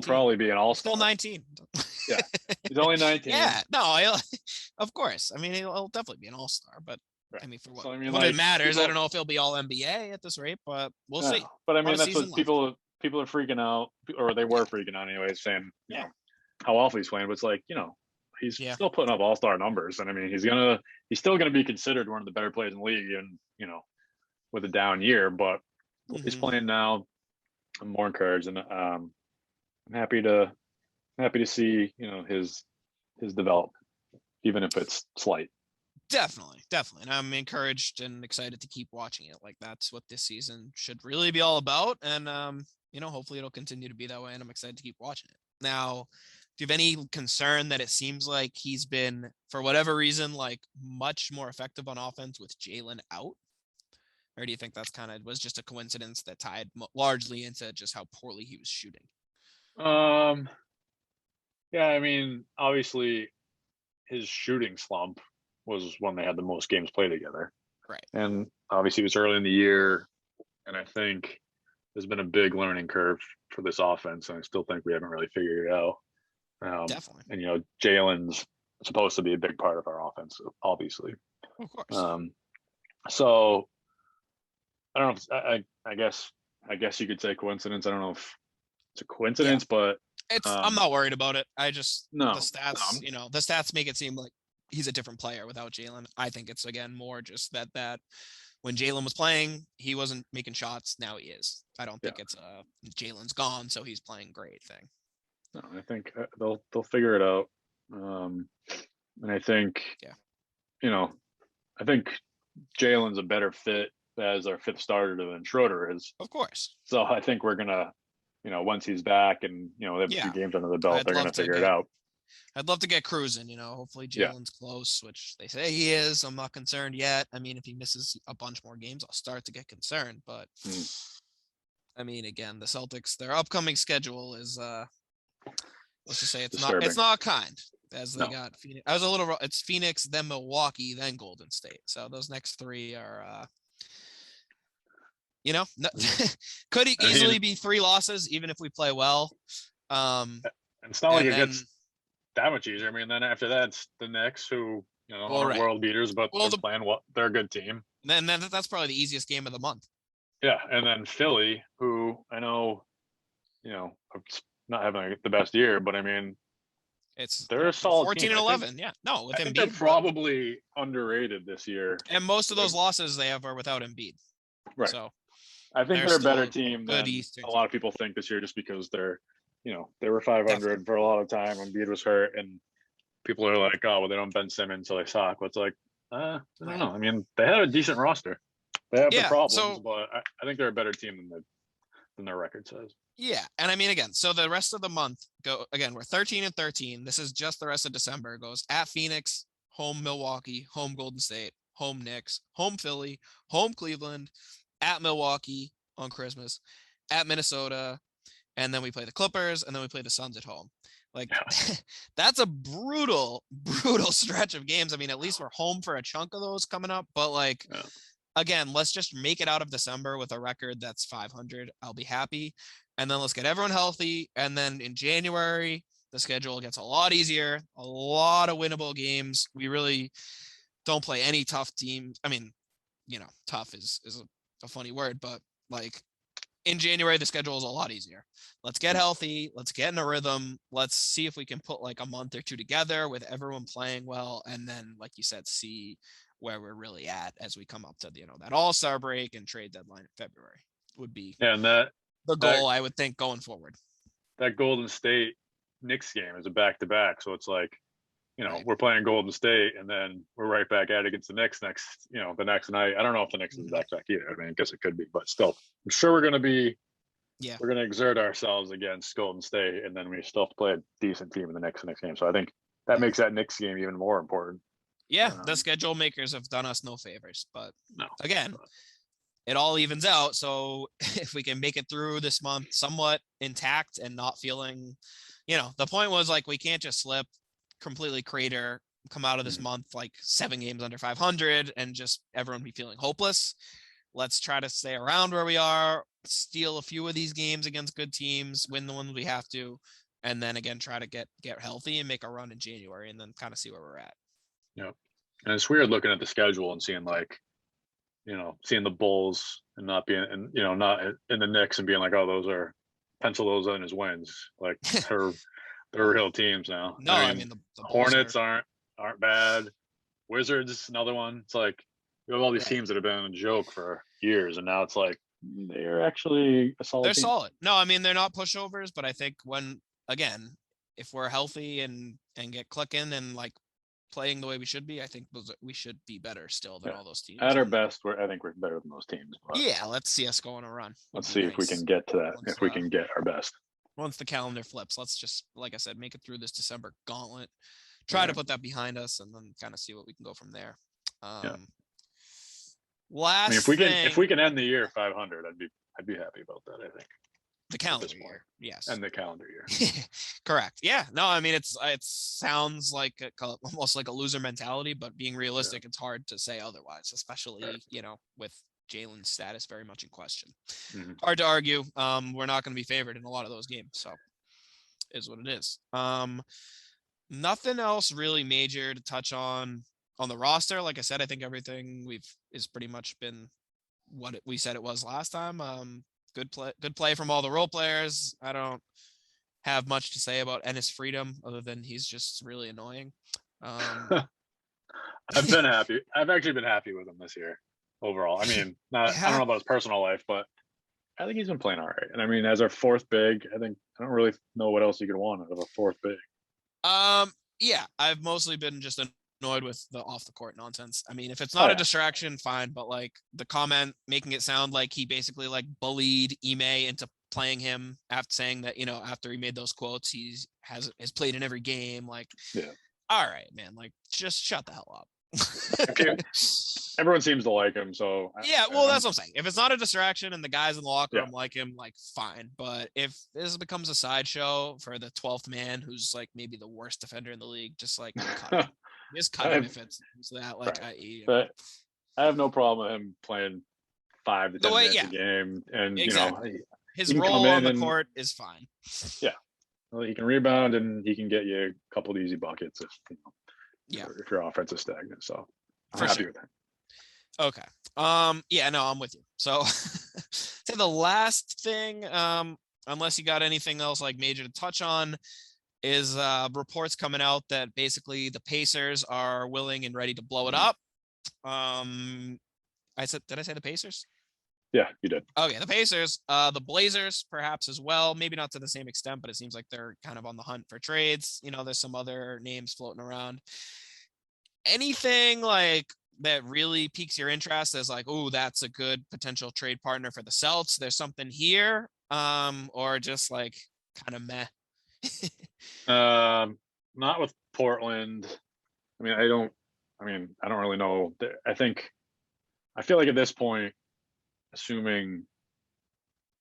probably be an all-star. Still 19. Yeah. He's only 19. Yeah. No, of course. I mean, he'll definitely be an all-star, but right. I mean, for what, so, what it matters, I don't know if he'll be all NBA at this rate, but we'll see. But I mean, that's what people are freaking out, or they were freaking out anyways, saying, how awful he's playing. But it's like, he's still putting up all-star numbers. And I mean, he's still going to be considered one of the better players in the league, and, with a down year, but he's playing now. I'm more encouraged, and I'm happy to see, his development, even if it's slight. Definitely. And I'm encouraged and excited to keep watching it. Like, that's what this season should really be all about. And, hopefully it'll continue to be that way. And I'm excited to keep watching it. Now, do you have any concern that it seems like he's been, for whatever reason, like much more effective on offense with Jaylen out? Or do you think that's was just a coincidence that tied largely into just how poorly he was shooting? Yeah, I mean, obviously his shooting slump was when they had the most games played together. Right. And obviously it was early in the year, and I think there's been a big learning curve for this offense, and I still think we haven't really figured it out. Definitely. And Jaylen's supposed to be a big part of our offense, obviously. Of course. So I don't know if I guess you could say coincidence. I don't know if it's a coincidence, but I'm not worried about it. I just the stats, the stats make it seem like he's a different player without Jaylen. I think it's again more just that when Jaylen was playing, he wasn't making shots. Now he is. I don't think it's Jaylen's gone, so he's playing great thing. No, I think they'll figure it out. And I think I think Jaylen's a better fit as our 5th starter than Schroeder is. Of course. So I think we're gonna, once he's back and they have a few games under the belt, they're gonna figure it out. I'd love to get cruising, hopefully Jaylen's close, which they say he is. I'm not concerned yet. I mean, if he misses a bunch more games, I'll start to get concerned. But I mean, again, the Celtics, their upcoming schedule is let's just say it's not kind, as they got Phoenix. It's Phoenix, then Milwaukee, then Golden State. So those next 3 are could easily be 3 losses, even if we play well. And it's not like it gets that much easier. I mean, then after that, it's the Knicks, who are world beaters, but they're playing well. They're a good team. And then that's probably the easiest game of the month. Yeah, and then Philly, who I know, not having the best year, but I mean, they're a solid 14 team. and 11. Yeah, no, with I think Embiid, they're probably underrated this year. And most of those losses they have are without Embiid. Right. So I think they're a better team than a lot of people think this year, just because they're, they were 500 for a lot of time. Embiid was hurt, and people are like, oh, well, they don't Ben Simmons, so they suck. Well, it's like, I don't know. I mean, they had a decent roster. They have the problems, but I think they're a better team than their record says. Yeah, and I mean, again, so the rest of the month we're 13 and 13. This is just the rest of December. It goes at Phoenix, home Milwaukee, home Golden State, home Knicks, home Philly, home Cleveland, at Milwaukee on Christmas, at Minnesota, and then we play the Clippers, and then we play the Suns at home. Like, that's a brutal stretch of games. I mean, at least we're home for a chunk of those coming up, but again, let's just make it out of December with a record that's 500. I'll be happy. And then let's get everyone healthy. And then in January, the schedule gets a lot easier, a lot of winnable games. We really don't play any tough teams. I mean, tough is a funny word, but like, in January, the schedule is a lot easier. Let's get healthy. Let's get in a rhythm. Let's see if we can put like a month or two together with everyone playing well. And then, like you said, see where we're really at as we come up to, that All-Star break and trade deadline in February would be And the goal, I would think, going forward. That Golden State Knicks game is a back-to-back. So it's like, Right. we're playing Golden State and then we're right back at it against the Knicks the next night. I don't know if the Knicks is back either. I mean, I guess it could be, but still, I'm sure we're going to exert ourselves against Golden State, and then we still have to play a decent team in the next game. So I think that makes that Knicks game even more important. Yeah, the schedule makers have done us no favors, but no, again, it all evens out. So if we can make it through this month somewhat intact and not feeling, the point was like, we can't just slip, completely crater, come out of this month like 7 games under 500 and just everyone be feeling hopeless. Let's try to stay around where we are, steal a few of these games against good teams, win the ones we have to, and then again try to get healthy and make a run in January and then kind of see where we're at. Yeah. And it's weird looking at the schedule and seeing like, seeing the Bulls and not being, and not in the Knicks and being like, oh, those are pencil those in as wins. Like they're real teams now. No, I mean the Hornets aren't bad. Wizards, another one. It's like we have all these teams that have been a joke for years, and now it's like they're actually a solid. They're team. solid. No, I mean they're not pushovers, but I think if we're healthy and get clicking and like playing the way we should be, I think we should be better still than all those teams. At our best, I think we're better than those teams. But yeah, let's see us go on a run. Let's see if we can get to that. If we can get our best. Once the calendar flips, let's just, like I said, make it through this December gauntlet. Try to put that behind us, and then kind of see what we can go from there. Last, if we can end the year 500, I'd be happy about that. I think the calendar year, yes, and the calendar year, correct. Yeah, no, I mean it sounds like almost like a loser mentality, but being realistic, it's hard to say otherwise, especially with Jaylen's status very much in question. Hard to argue. We're not going to be favored in a lot of those games, so is what it is. Nothing else really major to touch on the roster. Like I said, I think everything is pretty much been what we said it was last time. Good play from all the role players. I don't have much to say about Ennis Freedom other than he's just really annoying. I've been happy. I've actually been happy with him this year overall. I mean, I don't know about his personal life, but I think he's been playing all right. And I mean, as our fourth big, I don't really know what else you could want out of a fourth big. Yeah, I've mostly been just annoyed with the off the court nonsense. I mean, if it's not a distraction, fine. But like the comment making it sound like he basically like bullied Ime into playing him after saying that, after he made those quotes, has played in every game. Like, all right, man, like just shut the hell up. Everyone seems to like him, so that's what I'm saying. If it's not a distraction and the guys in the locker room like him, like fine. But if this becomes a sideshow for the 12th man, who's like maybe the worst defender in the league, just like cut him. Just cut him if it's that. Like, but I have no problem with him playing 5 to 10 minutes a game, and his role on the court is fine. Yeah, well, he can rebound and he can get you a couple of easy buckets if your offense is stagnant. So I'm happy with that. Okay. I'm with you. So say the last thing, unless you got anything else like major to touch on, is reports coming out that basically the Pacers are willing and ready to blow it up. Did I say the Pacers? Yeah, you did. Okay, the Pacers, the Blazers perhaps as well, maybe not to the same extent, but it seems like they're kind of on the hunt for trades. There's some other names floating around. Anything like that really piques your interest as like, oh, that's a good potential trade partner for the Celtics. There's something here, or just like kind of meh. Not with Portland. I don't really know. I feel like at this point, assuming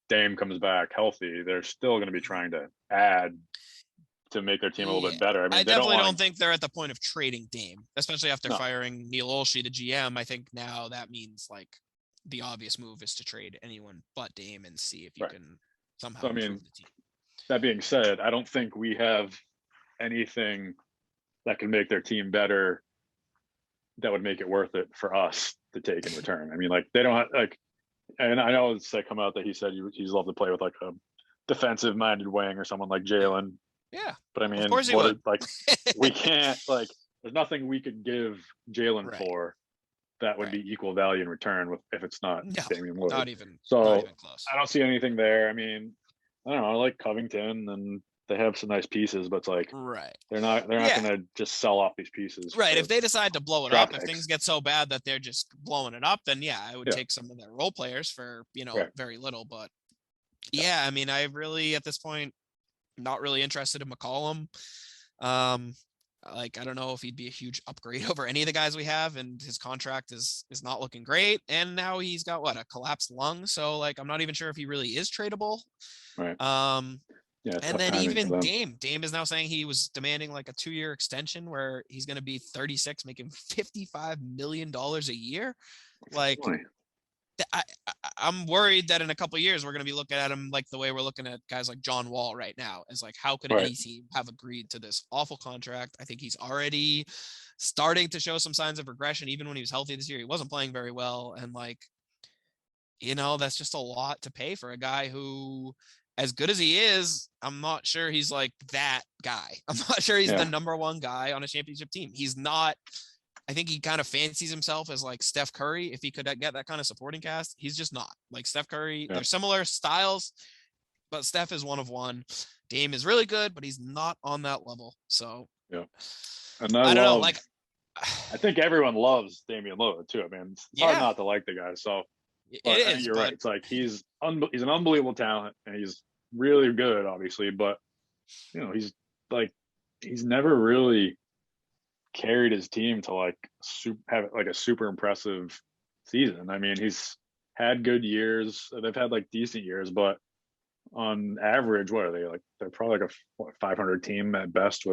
Dame comes back healthy, they're still going to be trying to add to make their team a little bit better. I definitely don't think they're at the point of trading Dame, especially after firing Neil Olshey, the GM. I think now that means like the obvious move is to trade anyone but Dame and see if you can somehow improve the team. That being said, I don't think we have anything that can make their team better that would make it worth it for us to take in return. They don't And I know it's come out that he said he's loved to play with like a defensive minded wing or someone like Jaylen. Yeah. But I Of mean, course he would. we can't like. There's nothing we could give Jaylen Right. for that would be equal value in return if it's not No, Damian Lillard. not even close. I don't see anything there. I mean, I don't know. I like Covington and they have some nice pieces, but it's like they're not going to just sell off these pieces. Right. If they decide to blow it up, if picks. things get so bad that they're just blowing it up, then I would take some of their role players for, very little. But I mean, I really at this point not really interested in McCollum. Like I don't know if he'd be a huge upgrade over any of the guys we have, and his contract is not looking great. And now he's got a collapsed lung, so like I'm not even sure if he really is tradable. Right. And then even Dame is now saying he was demanding like a 2-year extension where he's going to be 36, making $55 million a year. Like I'm worried that in a couple of years, we're going to be looking at him like the way we're looking at guys like John Wall right now. Is like, how could any team have agreed to this awful contract? I think he's already starting to show some signs of regression. Even when he was healthy this year, he wasn't playing very well. And like, that's just a lot to pay for a guy who, as good as he is, I'm not sure he's like that guy. I'm not sure he's the number one guy on a championship team. He's not. I think he kind of fancies himself as like Steph Curry. If he could get that kind of supporting cast, he's just not like Steph Curry. They're similar styles, but Steph is one of one. Dame is really good, but he's not on that level. So and I don't know. Like, I think everyone loves Damian Lillard too. I mean, it's hard not to like the guy. So it is. You're right. It's like he's an unbelievable talent, and he's really good, obviously. But he's never really carried his team to have like a super impressive season. I mean, he's had good years. They've had like decent years, but on average, what are they like? They're probably like a 500 team at best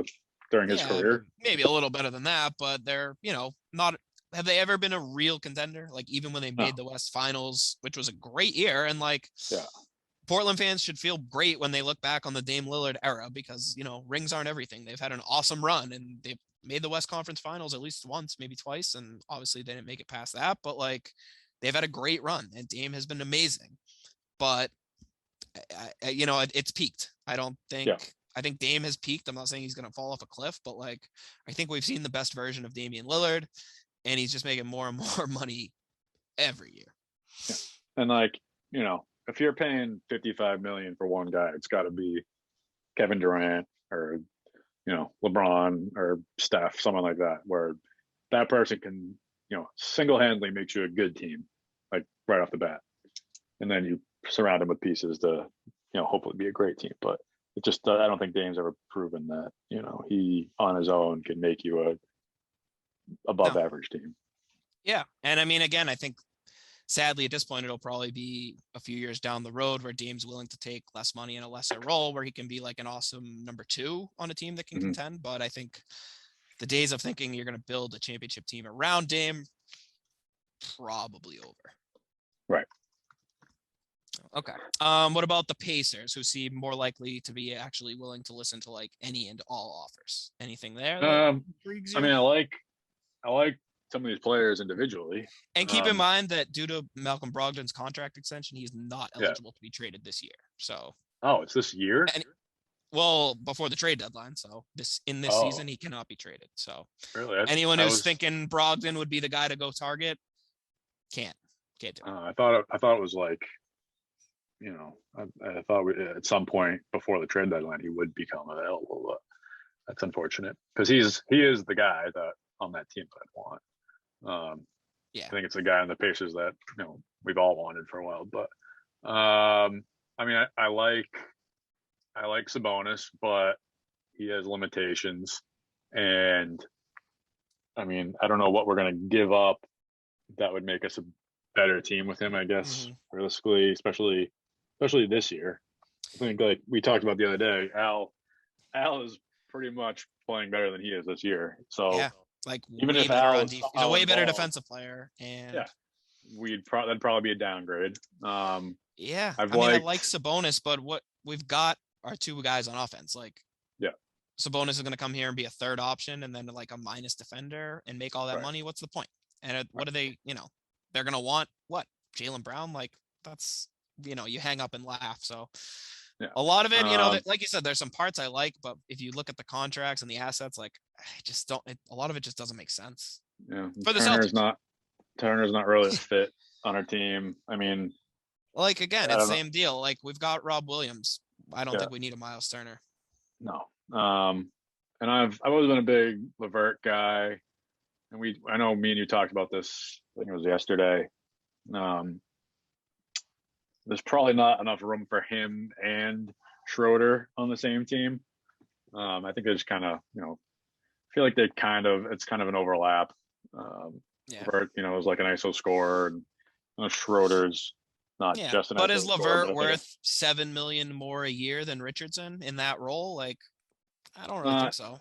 during his career. Maybe a little better than that, but they're not. Have they ever been a real contender? Like even when they made the West Finals, which was a great year, and Portland fans should feel great when they look back on the Dame Lillard era because rings aren't everything. They've had an awesome run and they've made the West Conference Finals at least once, maybe twice, and obviously they didn't make it past that. But like, they've had a great run, and Dame has been amazing. But it's peaked. I don't think. Yeah. I think Dame has peaked. I'm not saying he's going to fall off a cliff, but like, I think we've seen the best version of Damian Lillard, and he's just making more and more money every year. Yeah. And like, if you're paying $55 million for one guy, it's got to be Kevin Durant or LeBron or Steph, someone like that, where that person can, single-handedly make you a good team, like right off the bat. And then you surround him with pieces to, hopefully be a great team. But it just, I don't think Dame's ever proven that, he on his own can make you a above average team. Yeah. And I mean, again, I think sadly at this point, it'll probably be a few years down the road where Dame's willing to take less money in a lesser role where he can be like an awesome number 2 on a team that can contend. But I think the days of thinking you're going to build a championship team around Dame, probably over. Right. Okay. What about the Pacers, who seem more likely to be actually willing to listen to like any and all offers? Anything there? I mean, I like some of these players individually. And keep in mind that due to Malcolm Brogdon's contract extension, he's not eligible to be traded this year. So it's this year? Before the trade deadline. So this season, he cannot be traded. So really, anyone who's thinking Brogdon would be the guy to go target, can't do it. I thought it was like, I thought at some point before the trade deadline he would become available, but that's unfortunate because he is the guy that on that team that I'd want. I think it's the guy on the Pacers that we've all wanted for a while. But I mean, I like Sabonis, but he has limitations, and I mean, I don't know what we're gonna give up that would make us a better team with him. I guess realistically, especially this year. I think like we talked about the other day, Al is pretty much playing better than he is this year. So. Yeah. Like even if Al he's a way better defensive player, and that'd probably be a downgrade. I like Sabonis, but what we've got are 2 guys on offense. Like, Sabonis is going to come here and be a third option, and then like a minus defender and make all that money. What's the point? And what do they? They're going to want what? Jaylen Brown? Like, that's, you hang up and laugh. So Yeah. a lot of it, like you said, there's some parts I like, but if you look at the contracts and the assets, like I just don't, a lot of it just doesn't make sense. Yeah. For the Celtics. Turner's not really a fit on our team. I mean, Like, again, I it's don't know. same deal. Like, we've got Rob Williams. I don't Yeah. think we need a Miles Turner. No. And I've always been a big LeVert guy, and I know me and you talked about this. I think it was yesterday. There's probably not enough room for him and Schroeder on the same team. I think they just kind of, feel like it's kind of an overlap. Yeah. LeVert, is like an ISO scorer, and Schroeder's not just an but ISO is scorer. LeVert worth $7 million more a year than Richardson in that role? Like, I don't really think so.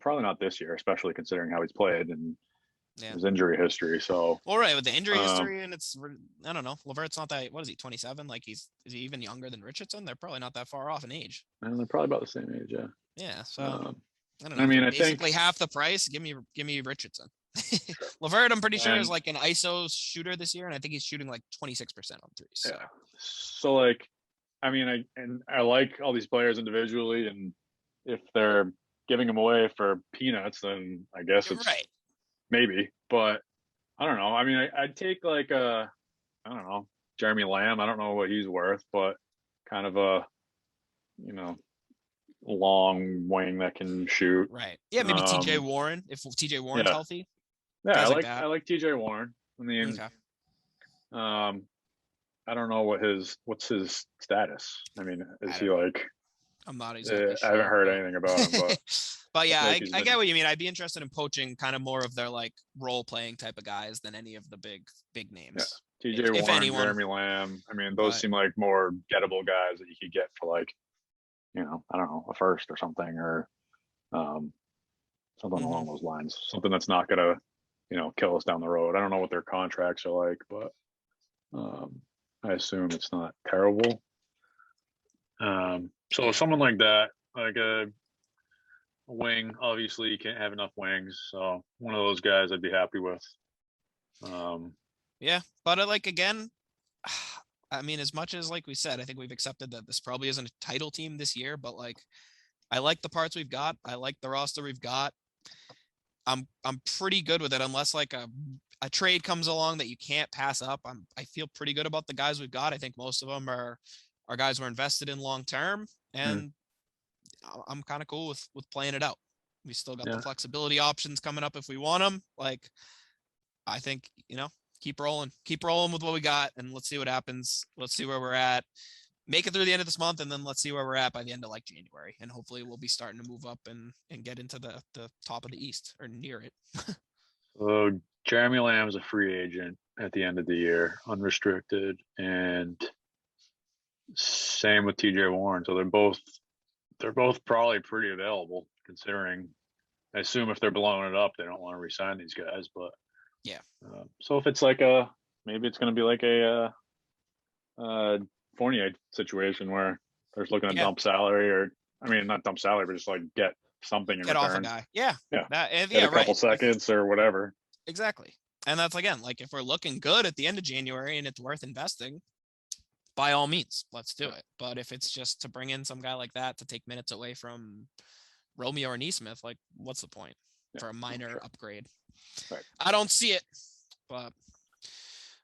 Probably not this year, especially considering how he's played and Yeah. his injury history. So, all right, with the injury history, and I don't know. LeVert's not that. What is he? 27? Like, is he even younger than Richardson? They're probably not that far off in age. and they're probably about the same age. Yeah. Yeah. So I don't know. I mean, basically half the price. Give me Richardson. LeVert, I'm pretty sure, is like an ISO shooter this year, and I think he's shooting like 26% on threes. So. Yeah. So, like, I mean, I like all these players individually, and if they're giving them away for peanuts, then I guess it's right. Maybe, but I don't know. I mean, I'd take like I don't know, Jeremy Lamb. I don't know what he's worth, but kind of a, long wing that can shoot. Right. Yeah, maybe TJ Warren, if TJ Warren's healthy. Yeah, I like TJ Warren. I mean, okay. I don't know what's his status. I mean, is he like? I'm not exactly sure. I haven't heard anything about him, but but yeah, I get what you mean. I'd be interested in poaching kind of more of their like role playing type of guys than any of the big names. Yeah. TJ Warren, Jeremy Lamb. I mean, those seem like more gettable guys that you could get for like, I don't know, a first or something, or something along those lines. Something that's not gonna, kill us down the road. I don't know what their contracts are like, but I assume it's not terrible. So someone like that, like a wing, obviously you can't have enough wings. So one of those guys I'd be happy with. Yeah, but like, again, I mean, as much as like we said, I think we've accepted that this probably isn't a title team this year, but like, I like the parts we've got. I like the roster we've got. I'm pretty good with it, unless like a trade comes along that you can't pass up. I feel pretty good about the guys we've got. I think most of them are guys we're invested in long term, and I'm kind of cool with playing it out. We still got the flexibility options coming up if we want them. Like, I think, keep rolling with what we got, and let's see what happens. Let's see where we're at. Make it through the end of this month, and then let's see where we're at by the end of like January, and hopefully we'll be starting to move up and get into the top of the East or near it. So Jeremy Lamb's a free agent at the end of the year, unrestricted, and same with TJ Warren. So they're both probably pretty available, considering I assume if they're blowing it up, they don't want to re-sign these guys. But yeah. So if it's like maybe it's going to be like a Fournier situation where they're just looking at dump salary, or I mean, not dump salary, but just like get something in return. Off a guy. Yeah. Get a couple seconds or whatever. Exactly. And that's, again, like, if we're looking good at the end of January and it's worth investing, by all means, let's do it. But if it's just to bring in some guy like that to take minutes away from Romeo or Neesmith, like, what's the point for a minor upgrade? Right. I don't see it. But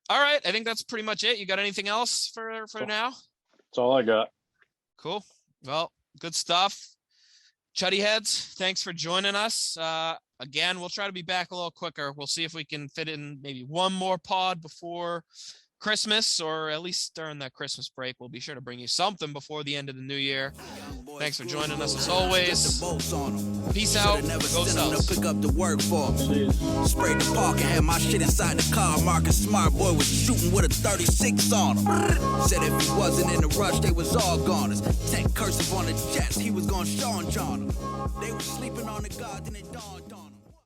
all right, I think that's pretty much it. You got anything else for now? That's all I got. Cool. Well, good stuff. Chuddy heads, thanks for joining us. Again, we'll try to be back a little quicker. We'll see if we can fit in maybe one more pod before Christmas, or at least during that Christmas break. We'll be sure to bring you something before the end of the new year. Thanks for joining us as always. Peace out. Go Celtics. Pick up the work for him. Sprayed the park and had my shit inside the car. Marcus Smart boy was shooting with a 36 on him. Said if he wasn't in a rush, they was all goners. Tank cursive on the Jets, he was gonna Sean John. They was sleeping on the guard, then it dawned on.